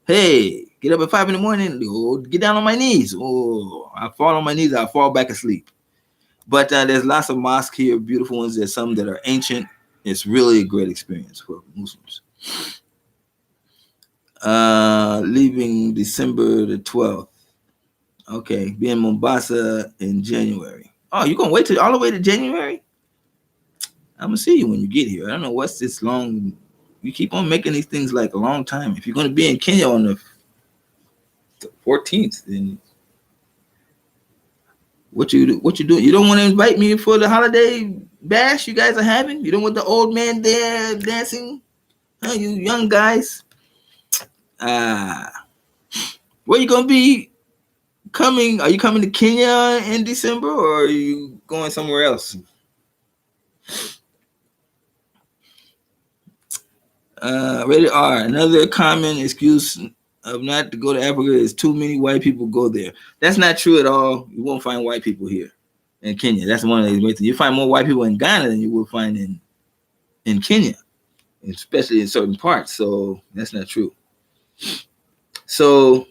Hey, get up at 5 in the morning, go get down on my knees. Oh, I fall on my knees, I fall back asleep. But there's lots of mosques here, beautiful ones. There's some that are ancient. It's really a great experience for Muslims. Leaving December the 12th. Okay, be in Mombasa in January. Oh, you're gonna wait all the way to January? I'm gonna see you when you get here. I don't know what's this long. You keep on making these things like a long time. If you're gonna be in Kenya on the 14th, then what you doing? You don't want to invite me for the holiday bash you guys are having? You don't want the old man there dancing? Huh, you young guys? Where you gonna be coming? Are you coming to Kenya in December, or are you going somewhere else? Rated R. Another common excuse of not to go to Africa is too many white people go there. That's not true at all. You won't find white people here. in Kenya. That's one of the ways. You find more white people in Ghana than you will find in Kenya, especially in certain parts. So that's not true. So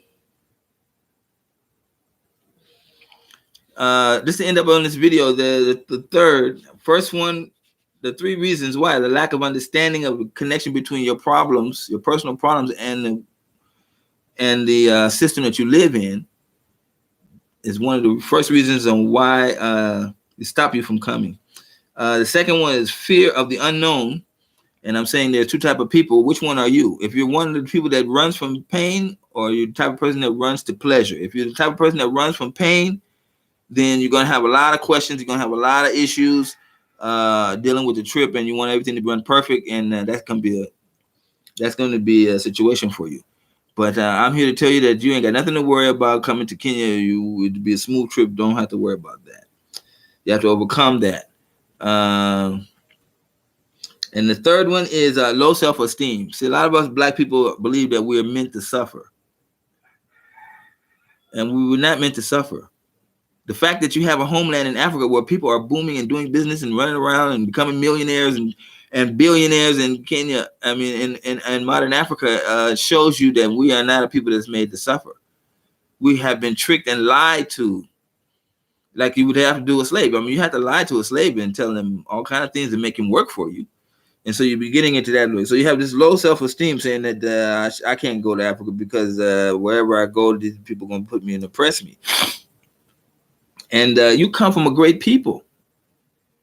just to end up on this video, the first one, the 3 reasons why: the lack of understanding of the connection between your problems, your personal problems, and the system that you live in, is one of the first reasons on why it stop you from coming. The second one is fear of the unknown. And I'm saying there are 2 types of people. Which one are you? If you're one of the people that runs from pain, or you're the type of person that runs to pleasure. If you're the type of person that runs from pain, then you're going to have a lot of questions. You're going to have a lot of issues dealing with the trip, and you want everything to run perfect. And that's going to be a situation for you. But I'm here to tell you that you ain't got nothing to worry about coming to Kenya. You would be a smooth trip. Don't have to worry about that. You have to overcome that. And the third one is low self-esteem. See, a lot of us Black people believe that we are meant to suffer. And we were not meant to suffer. The fact that you have a homeland in Africa where people are booming and doing business and running around and becoming millionaires and billionaires in Kenya, I mean, in modern Africa, shows you that we are not a people that's made to suffer. We have been tricked and lied to, like you would have to do a slave. I mean, you have to lie to a slave and tell them all kinds of things to make him work for you. And so you'll be getting into that way. So you have this low self-esteem saying that I can't go to Africa because wherever I go, these people are going to put me and oppress me. And you come from a great people,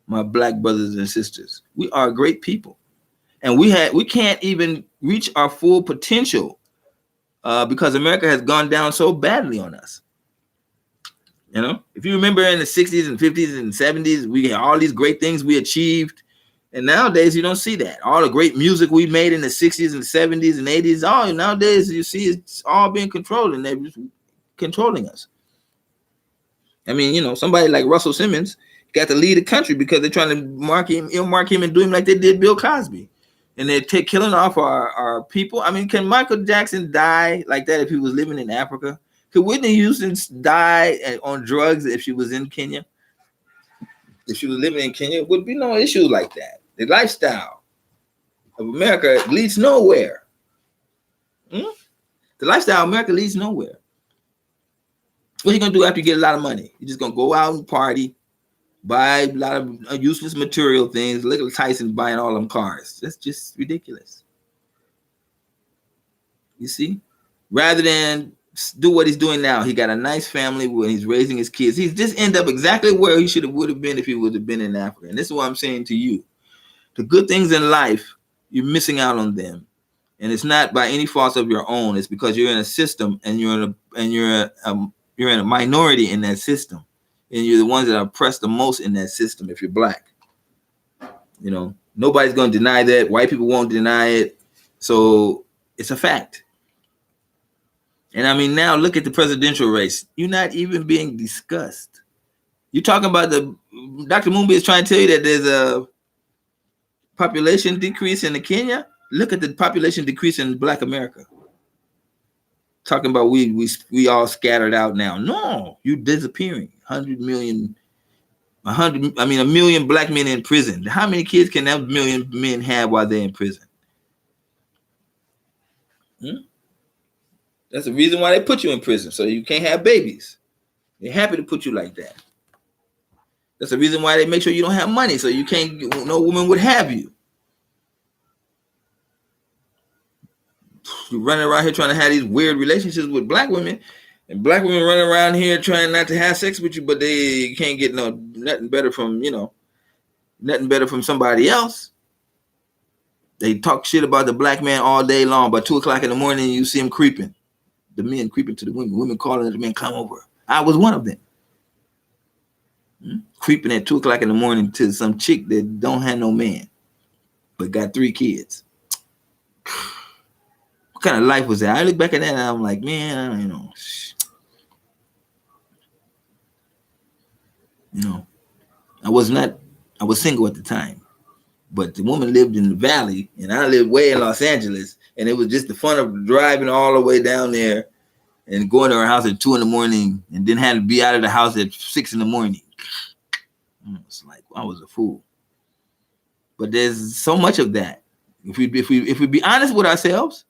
my Black brothers and sisters. We are great people. And we can't even reach our full potential because America has gone down so badly on us. You know, if you remember in the 60s and 50s and 70s, we had all these great things we achieved. And nowadays, you don't see that. All the great music we made in the 60s and 70s and 80s, nowadays you see it's all being controlled, and they're just controlling us. I mean, you know, somebody like Russell Simmons got to lead the country because they're trying to earmark him and do him like they did Bill Cosby. And they're killing off our people. I mean, can Michael Jackson die like that if he was living in Africa? Could Whitney Houston die on drugs if she was in Kenya? If she was living in Kenya, it would be no issue like that. The lifestyle of America leads nowhere. The lifestyle of America leads nowhere. What are you going to do after you get a lot of money? You're just going to go out and party, buy a lot of useless material things. Look at Tyson buying all them cars. That's just ridiculous. You see? Rather than do what he's doing now. He got a nice family when he's raising his kids. He's just end up exactly where he would have been if he would have been in Africa. And this is what I'm saying to you. The good things in life, you're missing out on them. And it's not by any fault of your own. It's because you're in a system and you're in a minority in that system. And you're the ones that are oppressed the most in that system if you're Black. You know, nobody's going to deny that. White people won't deny it. So it's a fact. And I mean, now look at the presidential race. You're not even being discussed. You're talking about Dr. Mumbi is trying to tell you that there's a population decrease in Kenya. Look at the population decrease in Black America. Talking about we all scattered out now. No, you're disappearing. 100 million, a million Black men in prison. How many kids can that million men have while they're in prison? That's the reason why they put you in prison, so you can't have babies. They're happy to put you like that. That's the reason why they make sure you don't have money, so you can't. No woman would have you. You're running around here trying to have these weird relationships with Black women, and Black women running around here trying not to have sex with you, but they can't get nothing better from somebody else. They talk shit about the Black man all day long. By 2:00 in the morning, you see them creeping. The men creeping to the women calling the men come over. I was one of them. Creeping at 2:00 in the morning to some chick that don't have no man, but got 3 kids. What kind of life was that? I look back at that and I'm like, man, I was single at the time, but the woman lived in the valley and I lived way in Los Angeles. And it was just the fun of driving all the way down there and going to her house at 2 in the morning and then had to be out of the house at 6 in the morning. It's like, I was a fool. But there's so much of that. If we be honest with ourselves,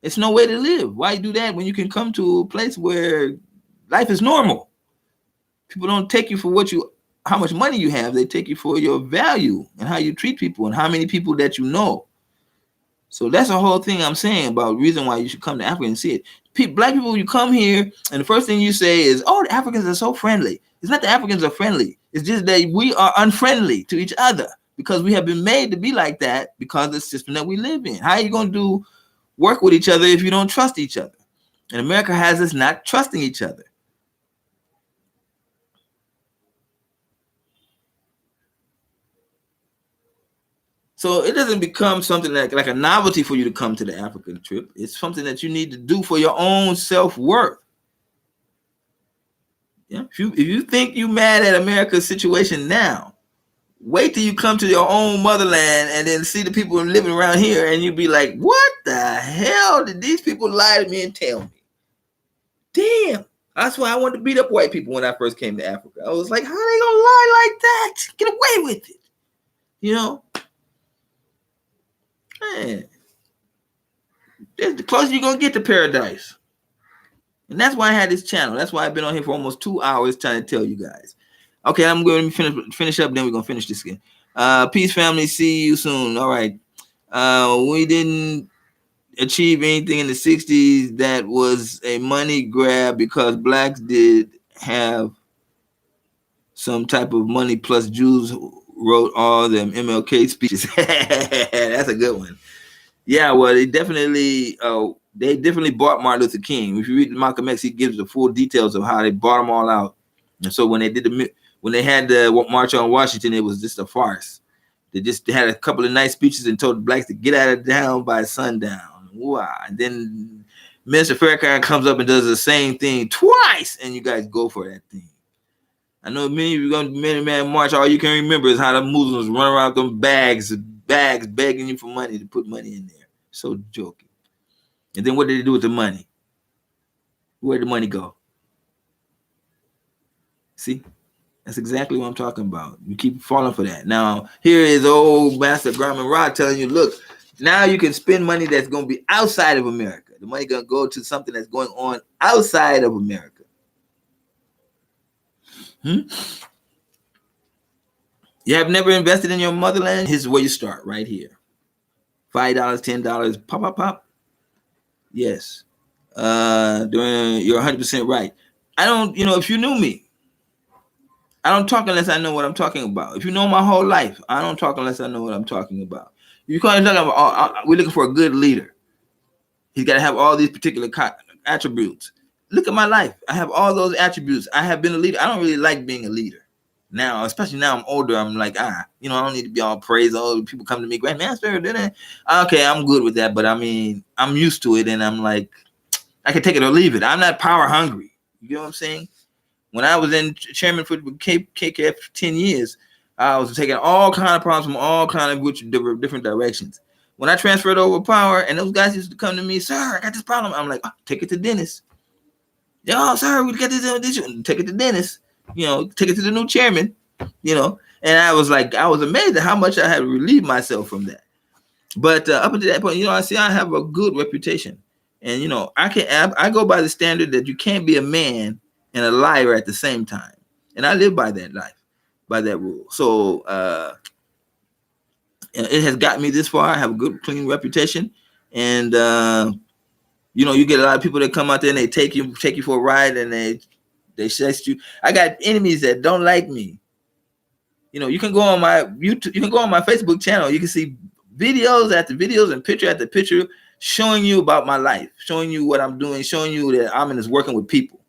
it's no way to live. Why do that when you can come to a place where life is normal? People don't take you for how much money you have. They take you for your value and how you treat people and how many people that you know. So that's the whole thing I'm saying about reason why you should come to Africa and see it. Black people, you come here and the first thing you say is, "Oh, the Africans are so friendly." It's not the Africans are friendly. It's just that we are unfriendly to each other because we have been made to be like that because of the system that we live in. How are you going to work with each other if you don't trust each other? And America has us not trusting each other. So it doesn't become something like a novelty for you to come to the African trip. It's something that you need to do for your own self-worth. Yeah. If you think you mad at America's situation now, wait till you come to your own motherland and then see the people living around here and you be like, what the hell did these people lie to me and tell me? Damn. That's why I wanted to beat up white people when I first came to Africa. I was like, how are they gonna lie like that? Get away with it. You know? Man, that's the closer you're gonna get to paradise. And that's why I had this channel. That's why I've been on here for almost 2 hours trying to tell you guys. Okay, I'm going to finish up, then we're gonna finish this again. Peace, family. See you soon. All right. We didn't achieve anything in the 60s that was a money grab because blacks did have some type of money, plus Jews wrote all them MLK speeches. That's a good one. Yeah, well, they definitely bought Martin Luther King. If you read Malcolm X, he gives the full details of how they bought them all out. And so when they had the March on Washington, it was just a farce. They just had a couple of nice speeches and told the blacks to get out of town by sundown. Wow. And then Minister Farrakhan comes up and does the same thing twice, and you guys go for that thing. I know many of you going to Many Man March. All you can remember is how the Muslims run around with them bags begging you for money to put money in there. So joking. And then what did they do with the money? Where'd the money go? See? That's exactly what I'm talking about. You keep falling for that. Now, here is old Master Garmin Rod telling you, look, now you can spend money that's going to be outside of America. The money going to go to something that's going on outside of America. You have never invested in your motherland? Here's where you start, right here. $5, $10, pop. Yes. You're 100% right. I don't, if you knew me, I don't talk unless I know what I'm talking about. If you know my whole life, I don't talk unless I know what I'm talking about. You can't talk about, we're looking for a good leader. He's got to have all these particular attributes. Look at my life. I have all those attributes. I have been a leader. I don't really like being a leader now, especially now I'm older. I'm like, I don't need to be all praised. Oh, people come to me, Grandmaster. Okay, I'm good with that. But I mean, I'm used to it, and I'm like, I can take it or leave it. I'm not power hungry. You know what I'm saying? When I was in chairman for KKF for 10 years, I was taking all kind of problems from all kind of different directions. When I transferred over power, and those guys used to come to me, sir, I got this problem. I'm like, take it to Dennis. Oh, sir, we got this. Take it to Dennis. Take it to the new chairman. And I was amazed at how much I had relieved myself from that. But up until that point, I have a good reputation, and I go by the standard that you can't be a man and a liar at the same time, and I live by that rule. So it has got me this far. I have a good, clean reputation, and you get a lot of people that come out there and they take you for a ride, and they test you. I got enemies that don't like me. You can go on my YouTube, you can go on my Facebook channel. You can see videos after videos and picture after picture showing you about my life, showing you what I'm doing, showing you that I'm working with people.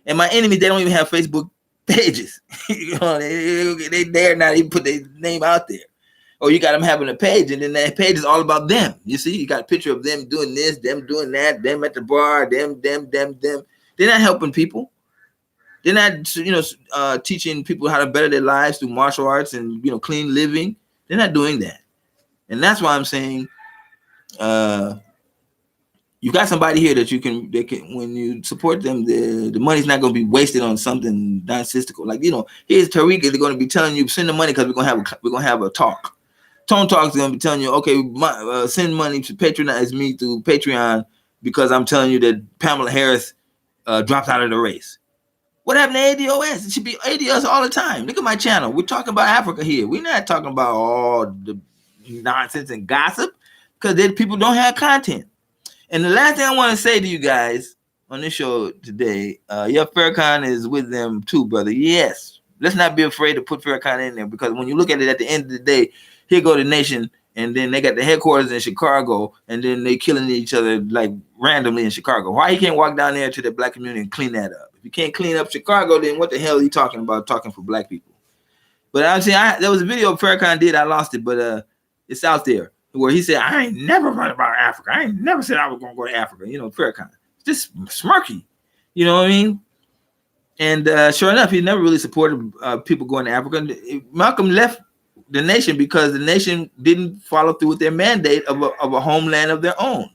And my enemies, they don't even have Facebook pages. They dare not even put their name out there. Or you got them having a page, and then that page is all about them. You see, you got a picture of them doing this, them doing that, them at the bar, them. They're not helping people. They're not, teaching people how to better their lives through martial arts and, clean living. They're not doing that. And that's why I'm saying, You got somebody here that they can, when you support them, the money's not going to be wasted on something nonsensical. Like, here's Tariq is going to be telling you send the money because we're going to have a talk. Tone Talk is going to be telling you, okay, send money to patronize me through Patreon because I'm telling you that Pamela Harris dropped out of the race. What happened to ADOS? It should be ADOS all the time. Look at my channel. We're talking about Africa here. We're not talking about all the nonsense and gossip because people don't have content. And the last thing I want to say to you guys on this show today, Farrakhan is with them too, brother. Yes. Let's not be afraid to put Farrakhan in there because when you look at it at the end of the day, here go the nation, and then they got the headquarters in Chicago, and then they killing each other like randomly in Chicago. Why he can't walk down there to the black community and clean that up? If you can't clean up Chicago, then what the hell are you talking about talking for black people? But I'm saying there was a video Farrakhan did. I lost it, but it's out there where he said, I ain't never run about Africa. I ain't never said I was going to go to Africa. Farrakhan. It's just smirky. You know what I mean? And sure enough, he never really supported people going to Africa. Malcolm left the nation because the nation didn't follow through with their mandate of a homeland of their own.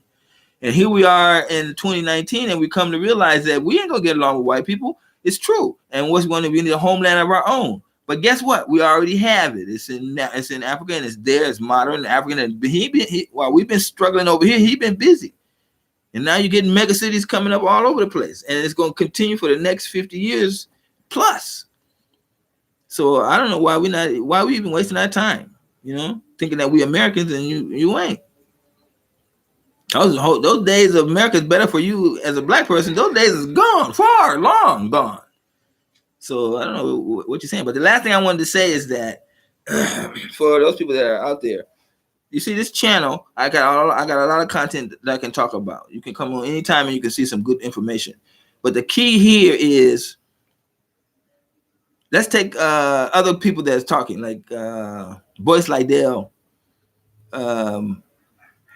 And here we are in 2019, and we come to realize that we ain't going to get along with white people. It's true. And what's going to be a homeland of our own. But guess what? We already have it. It's in Africa, and it's there. It's modern African. And while we've been struggling over here, he's been busy. And now you're getting mega cities coming up all over the place. And it's going to continue for the next 50 years plus. So I don't know why we even wasting our time, thinking that we Americans and you ain't. Those days of America is better for you as a black person. Those days is gone, far, long gone. So I don't know what you're saying, but the last thing I wanted to say is that for those people that are out there, you see this channel, I got a lot of content that I can talk about. You can come on anytime and you can see some good information. But the key here is, let's take other people that's talking, like Boyce Lydell.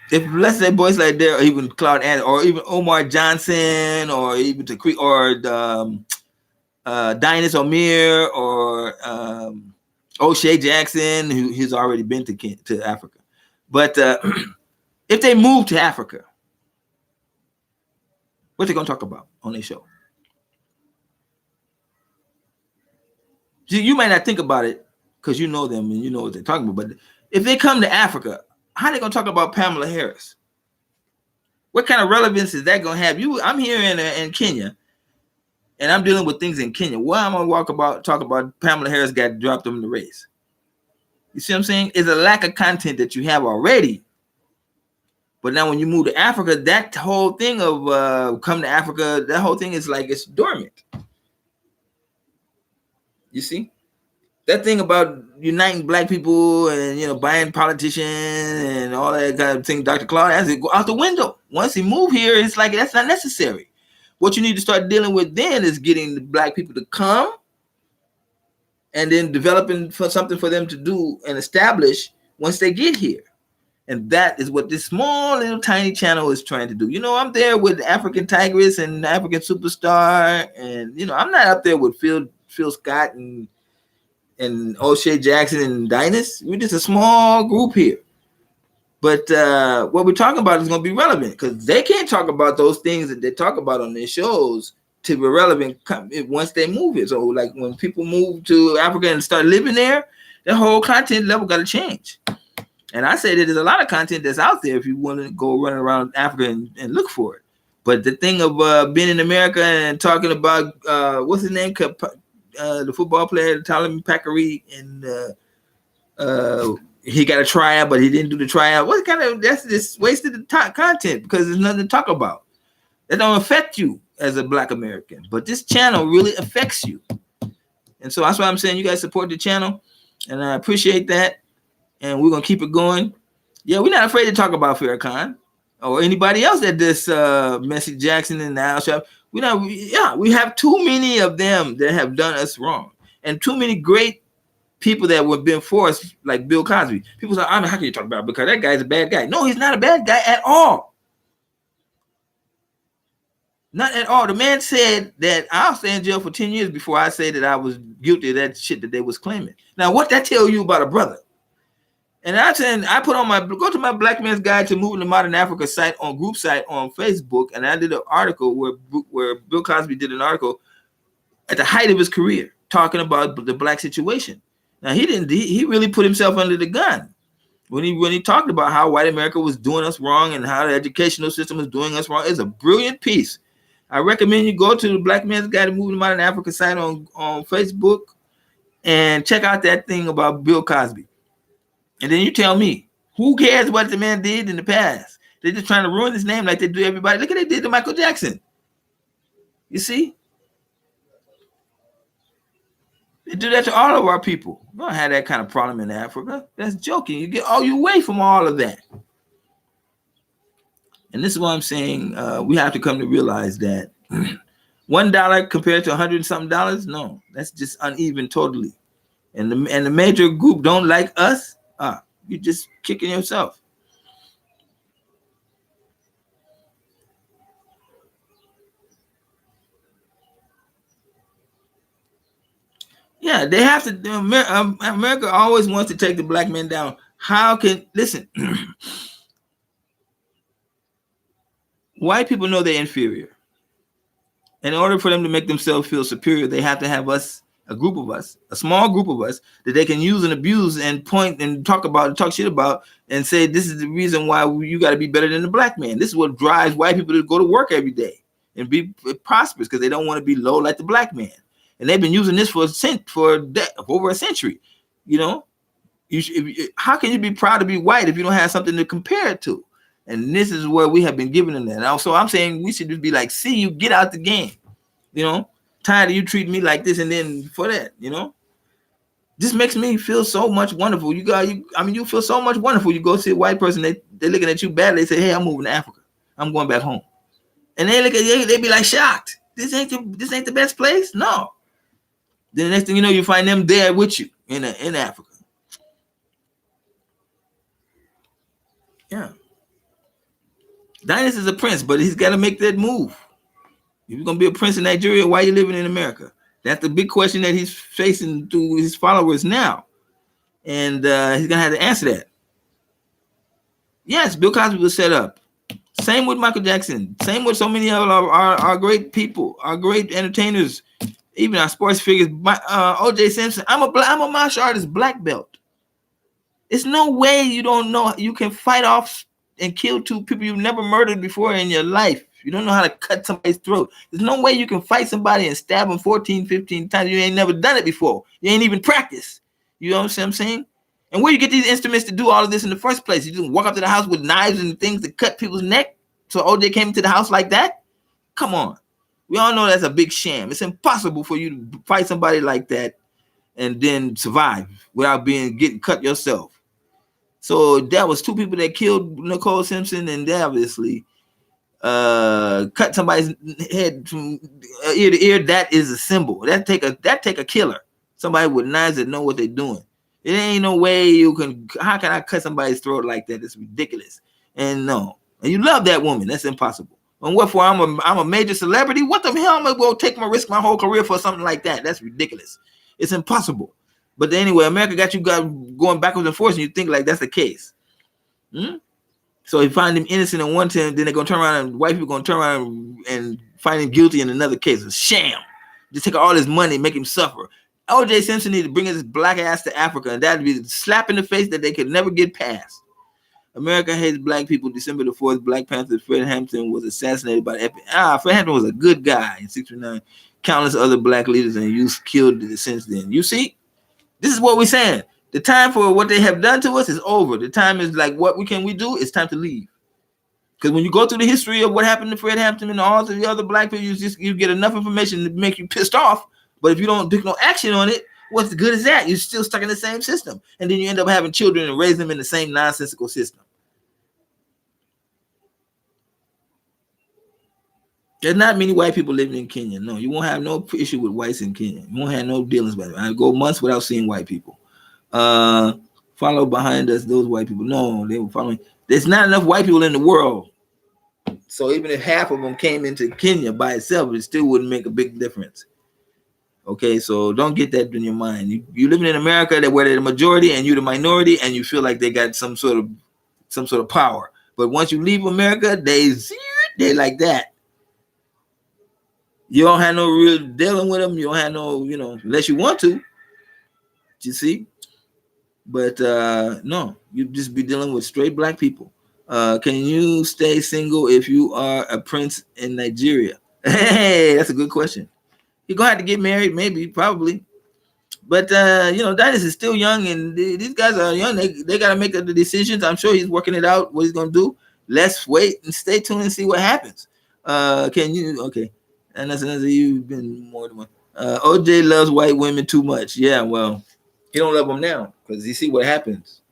If let's say Boyce Lydell, or even Claude Anderson, or even Omar Johnson, or even Dynas O'Meara, or O'Shea Jackson, who's already been to Africa. But if they move to Africa, what they gonna talk about on their show? You might not think about it because you know them and you know what they're talking about. But if they come to Africa, how are they gonna talk about Pamela Harris? What kind of relevance is that gonna have? I'm here in Kenya, and I'm dealing with things in Kenya. Why am I talk about Pamela Harris got dropped in the race? You see what I'm saying? It's a lack of content that you have already. But now when you move to Africa, that whole thing of come to Africa, that whole thing is like it's dormant. You see? That thing about uniting black people and buying politicians and all that kind of thing, Dr. Claude, has to go out the window. Once he moved here, it's like that's not necessary. What you need to start dealing with then is getting the black people to come and then developing for something for them to do and establish once they get here. And that is what this small little tiny channel is trying to do. I'm there with African Tigress and African Superstar, and I'm not up there with Phil Scott and O'Shea Jackson and Dynas. We're just a small group here. But what we're talking about is going to be relevant because they can't talk about those things that they talk about on their shows to be relevant once they move here. So like when people move to Africa and start living there, the whole content level got to change. And I say that there's a lot of content that's out there if you want to go run around Africa and look for it. But the thing of being in America and talking about, what's his name? The football player, Talon Packery, and he got a tryout, but he didn't do the tryout. What kind of, that's just wasted content because there's nothing to talk about. That don't affect you as a black American. But this channel really affects you. And so that's why I'm saying you guys support the channel. And I appreciate that. And we're going to keep it going. Yeah, we're not afraid to talk about Farrakhan or anybody else at this Messi Jackson and the Al Shop. We have too many of them that have done us wrong. And too many great people that were been for us, like Bill Cosby. People say, how can you talk about it? Because that guy's a bad guy. No, he's not a bad guy at all. Not at all. The man said that I'll stay in jail for 10 years before I say that I was guilty of that shit that they was claiming. Now, what that tell you about a brother? And I put on go to my Black Man's Guide to Moving to Modern Africa site on group site on Facebook, and I did an article where Bill Cosby did an article at the height of his career talking about the black situation. Now he really put himself under the gun when he talked about how white America was doing us wrong and how the educational system was doing us wrong. It's a brilliant piece. I recommend you go to the Black Man's Guide to Moving to Modern Africa site on Facebook and check out that thing about Bill Cosby. And then you tell me, who cares what the man did in the past? They're just trying to ruin his name like they do everybody. Look at what they did to Michael Jackson. You see? They do that to all of our people. We don't have that kind of problem in Africa. That's joking. You get all you away from all of that. And this is what I'm saying. We have to come to realize that $1 compared to $100-something, no, that's just uneven totally. And the major group don't like us. You're just kicking yourself. Yeah, they have to. America always wants to take the black man down. Listen, white people know they're inferior. In order for them to make themselves feel superior, they have to have us, a group of us, a small group of us that they can use and abuse and point and talk shit about and say, this is the reason why you got to be better than the black man. This is what drives white people to go to work every day and be prosperous, because they don't want to be low like the black man. And they've been using this for over a century. You know, how can you be proud to be white if you don't have something to compare it to? And this is where we have been giving them that. And so I'm saying we should just be like, see you, get out the game. You know, tired of you treating me like this and then for that, you know. This makes me feel so much wonderful. You feel so much wonderful. You go see a white person, they're looking at you bad. They say, hey, I'm moving to Africa. I'm going back home. And they look at you, they be like shocked. This ain't the best place? No. Then the next thing you know, you find them there with you in Africa. Yeah. Dynasty is a prince, but he's got to make that move. If you're going to be a prince in Nigeria, why are you living in America? That's the big question that he's facing to his followers now. And he's going to have to answer that. Yes, Bill Cosby was set up. Same with Michael Jackson. Same with so many of our great people, our great entertainers, even our sports figures. O.J. Simpson, I'm a martial artist black belt. There's no way you don't know you can fight off and kill two people you've never murdered before in your life. You don't know how to cut somebody's throat. There's no way you can fight somebody and stab them 14, 15 times. You ain't never done it before. You ain't even practiced. You know what I'm saying? And where you get these instruments to do all of this in the first place? You just walk up to the house with knives and things to cut people's neck? So OJ came into the house like that? Come on. We all know that's a big sham. It's impossible for you to fight somebody like that and then survive without getting cut yourself. So that was two people that killed Nicole Simpson, and they obviously cut somebody's head from ear to ear. That is a symbol. That take a killer. Somebody with knives that know what they're doing. It ain't no way you can. How can I cut somebody's throat like that? It's ridiculous. And no, and you love that woman. That's impossible. And what for? I'm a major celebrity. What the hell am I going to take my risk my whole career for something like that? That's ridiculous. It's impossible. But anyway, America got you going backwards and forwards, and you think like that's the case. So you find him innocent in one time, then they're gonna turn around and white people gonna turn around and find him guilty in another case. A sham. Just take all his money, make him suffer. O.J. Simpson needed to bring his black ass to Africa, and that'd be a slap in the face that they could never get past. America hates black people. December the 4th, Black Panther Fred Hampton was assassinated by the FBI. Fred Hampton was a good guy in '69. Countless other black leaders and youth killed since then. You see? This is what we're saying. The time for what they have done to us is over. The time is like, what can we do? It's time to leave. Because when you go through the history of what happened to Fred Hampton and all the other black people, you get enough information to make you pissed off. But if you don't take no action on it, what's good is that? You're still stuck in the same system. And then you end up having children and raise them in the same nonsensical system. There's not many white people living in Kenya. No, you won't have no issue with whites in Kenya. You won't have no dealings with it. I go months without seeing white people. Follow behind us, those white people. No, they were following. There's not enough white people in the world. So even if half of them came into Kenya by itself, it still wouldn't make a big difference. Okay, so don't get that in your mind. You living in America that where they're the majority and you're the minority, and you feel like they got some sort of power. But once you leave America, they like that. You don't have no real dealing with them. You don't have no, unless you want to. You see, but no, you just be dealing with straight black people. Can you stay single if you are a prince in Nigeria? Hey, that's a good question. You're gonna have to get married, maybe, probably. But Dynasty is still young, and these guys are young. They got to make the decisions. I'm sure he's working it out. What he's gonna do? Let's wait and stay tuned and see what happens. Can you? Okay, and that's another. You've been more than one. OJ loves white women too much. Yeah, well, he don't love them now because you see what happens.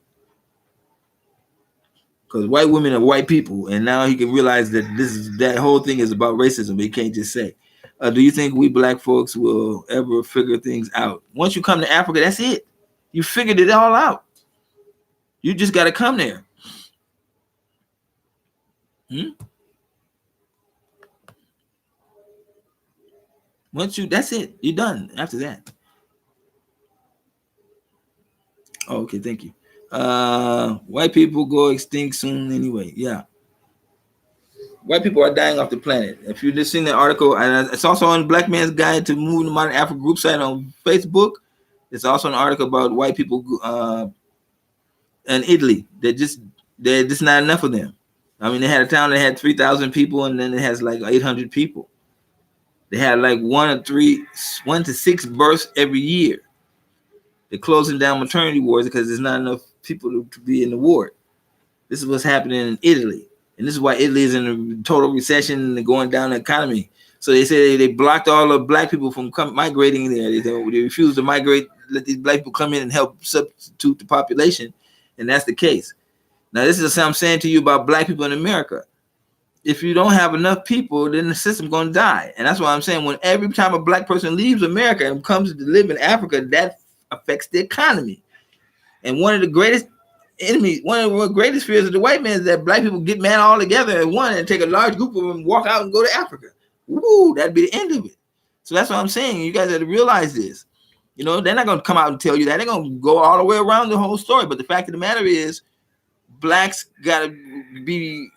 Because white women are white people, and now he can realize that that whole thing is about racism. He can't just say. Do you think we black folks will ever figure things out? Once you come to Africa, that's it. You figured it all out. You just got to come there. That's it. You're done after that. Oh, okay, thank you. White people go extinct soon anyway. Yeah. White people are dying off the planet. If you just seen the article, and it's also on Black Man's Guide to Moving to Modern Africa group site on Facebook. It's also an article about white people in Italy. They're just not enough of them. I mean, they had a town that had 3,000 people, and then it has like 800 people. They had like 1 to 6 births every year. They're closing down maternity wards because there's not enough people to be in the ward. This is what's happening in Italy. And this is why Italy is in a total recession and going down the economy. So they say they blocked all the black people from migrating there. They refused to migrate, let these black people come in and help substitute the population. And that's the case. Now, this is what I'm saying to you about black people in America. If you don't have enough people, then the system's going to die. And that's why I'm saying when every time a black person leaves America and comes to live in Africa, that affects the economy. And one of the greatest fears of the white man is that black people get mad all together at one and take a large group of them and walk out and go to Africa. Woo, that'd be the end of it. So that's what I'm saying. You guys have to realize this. They're not going to come out and tell you that. They're going to go all the way around the whole story. But the fact of the matter is, blacks got to be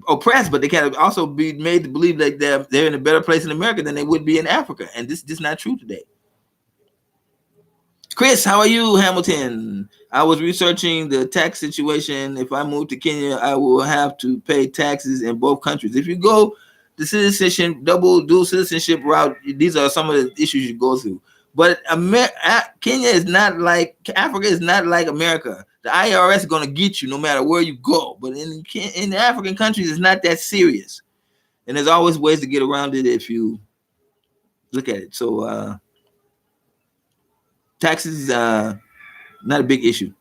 oppressed, but they can also be made to believe that they're in a better place in America than they would be in Africa. And this is not true today. Chris, how are you, Hamilton? I was researching the tax situation. If I move to Kenya, I will have to pay taxes in both countries. If you go the citizenship, dual citizenship route, these are some of the issues you go through. But Kenya is not like Africa is not like America. The IRS is going to get you no matter where you go. But in the African countries, it's not that serious. And there's always ways to get around it if you look at it. So taxes not a big issue.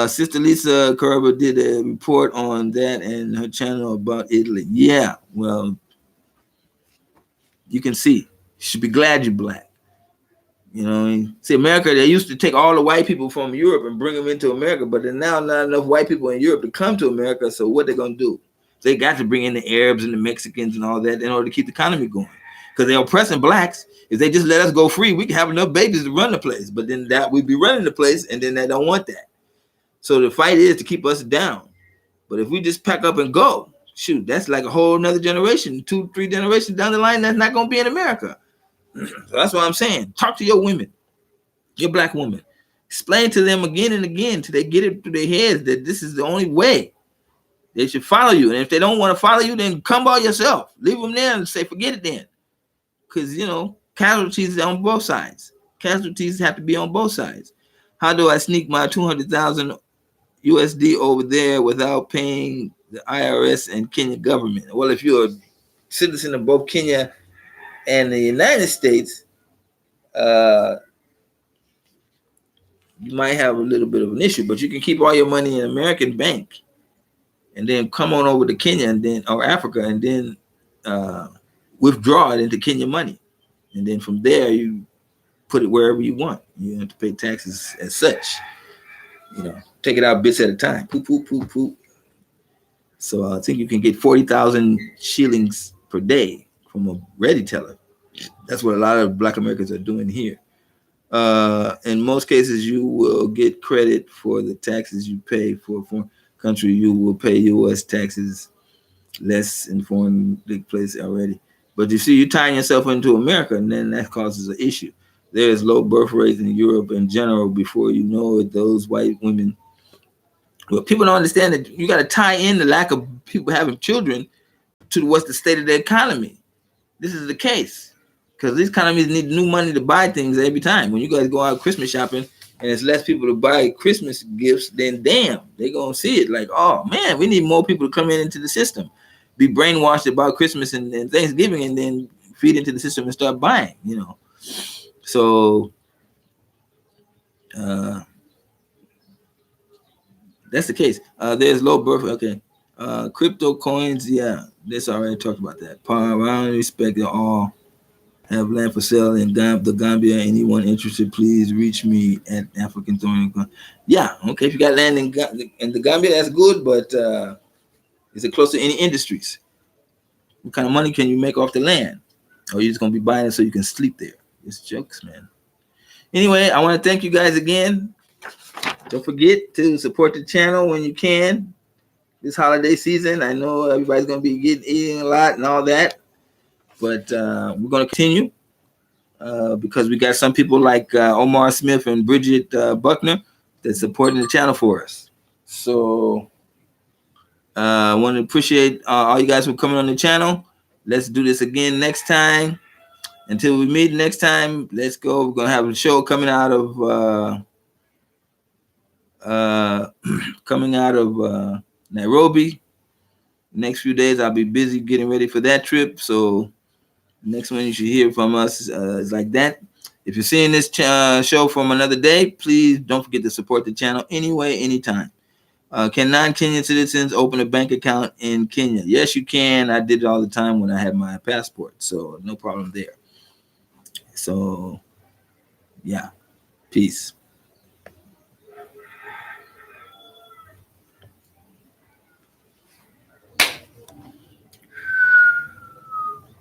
Sister Lisa Kerber did a report on that and her channel about Italy. Yeah, well, you can see. You should be glad you're black. See, America, they used to take all the white people from Europe and bring them into America, but there's now not enough white people in Europe to come to America, so what they're going to do? They got to bring in the Arabs and the Mexicans and all that in order to keep the economy going. Because they're oppressing blacks. If they just let us go free, we can have enough babies to run the place. But then that we'd be running the place, and then they don't want that. So the fight is to keep us down. But if we just pack up and go, shoot, that's like a whole nother generation, 2-3 generations down the line, that's not going to be in America. So that's what I'm saying. Talk to your women, your black women. Explain to them again and again till they get it through their heads that this is the only way. They should follow you. And if they don't want to follow you, then come by yourself. Leave them there and say, forget it then. Because, casualties are on both sides. Casualties have to be on both sides. How do I sneak my 200,000 USD over there without paying the IRS and Kenya government? Well, if you're a citizen of both Kenya and the United States, you might have a little bit of an issue, but you can keep all your money in an American bank and then come on over to Kenya or Africa and then withdraw it into Kenya money. And then from there, you put it wherever you want. You don't have to pay taxes as such. Take it out bits at a time. Poop, poop, poop, poop. So I think you can get 40,000 shillings per day from a ready teller. That's what a lot of Black Americans are doing here. In most cases, you will get credit for the taxes you pay for a foreign country. You will pay U.S. taxes less in foreign place already. But you see, you're tying yourself into America, and then that causes an issue. There is low birth rates in Europe in general. Before you know it, those white women. Well, people don't understand that you got to tie in the lack of people having children to what's the state of the economy. This is the case because these economies need new money to buy things every time. When you guys go out Christmas shopping and it's less people to buy Christmas gifts, then damn, they're going to see it like, oh man, we need more people to come into the system, be brainwashed about Christmas and Thanksgiving, and then feed into the system and start buying, you know. So that's the case. There's low birth. Okay. Crypto coins. Yeah, that's already talked about that. Power, I don't respect it all. Have land for sale in the Gambia. Anyone interested, please reach me at African Throwing. Yeah, okay. If you got land in the Gambia, that's good, but is it close to any industries? What kind of money can you make off the land? Or you're just gonna be buying it so you can sleep there? It's jokes, man. Anyway, I want to thank you guys again. Don't forget to support the channel when you can. This holiday season, I know everybody's gonna be eating a lot and all that, but we're gonna continue because we got some people like Omar Smith and Bridget Buckner that's supporting the channel for us. So I want to appreciate all you guys for coming on the channel. Let's do this again next time. Until we meet next time, let's go. We're gonna have a show coming out of Nairobi. Next few days, I'll be busy getting ready for that trip. So next one you should hear from us is like that. If you're seeing this show from another day, please don't forget to support the channel anyway, anytime. Can non-Kenyan citizens open a bank account in Kenya? Yes, you can. I did it all the time when I had my passport, so no problem there. So, yeah, peace.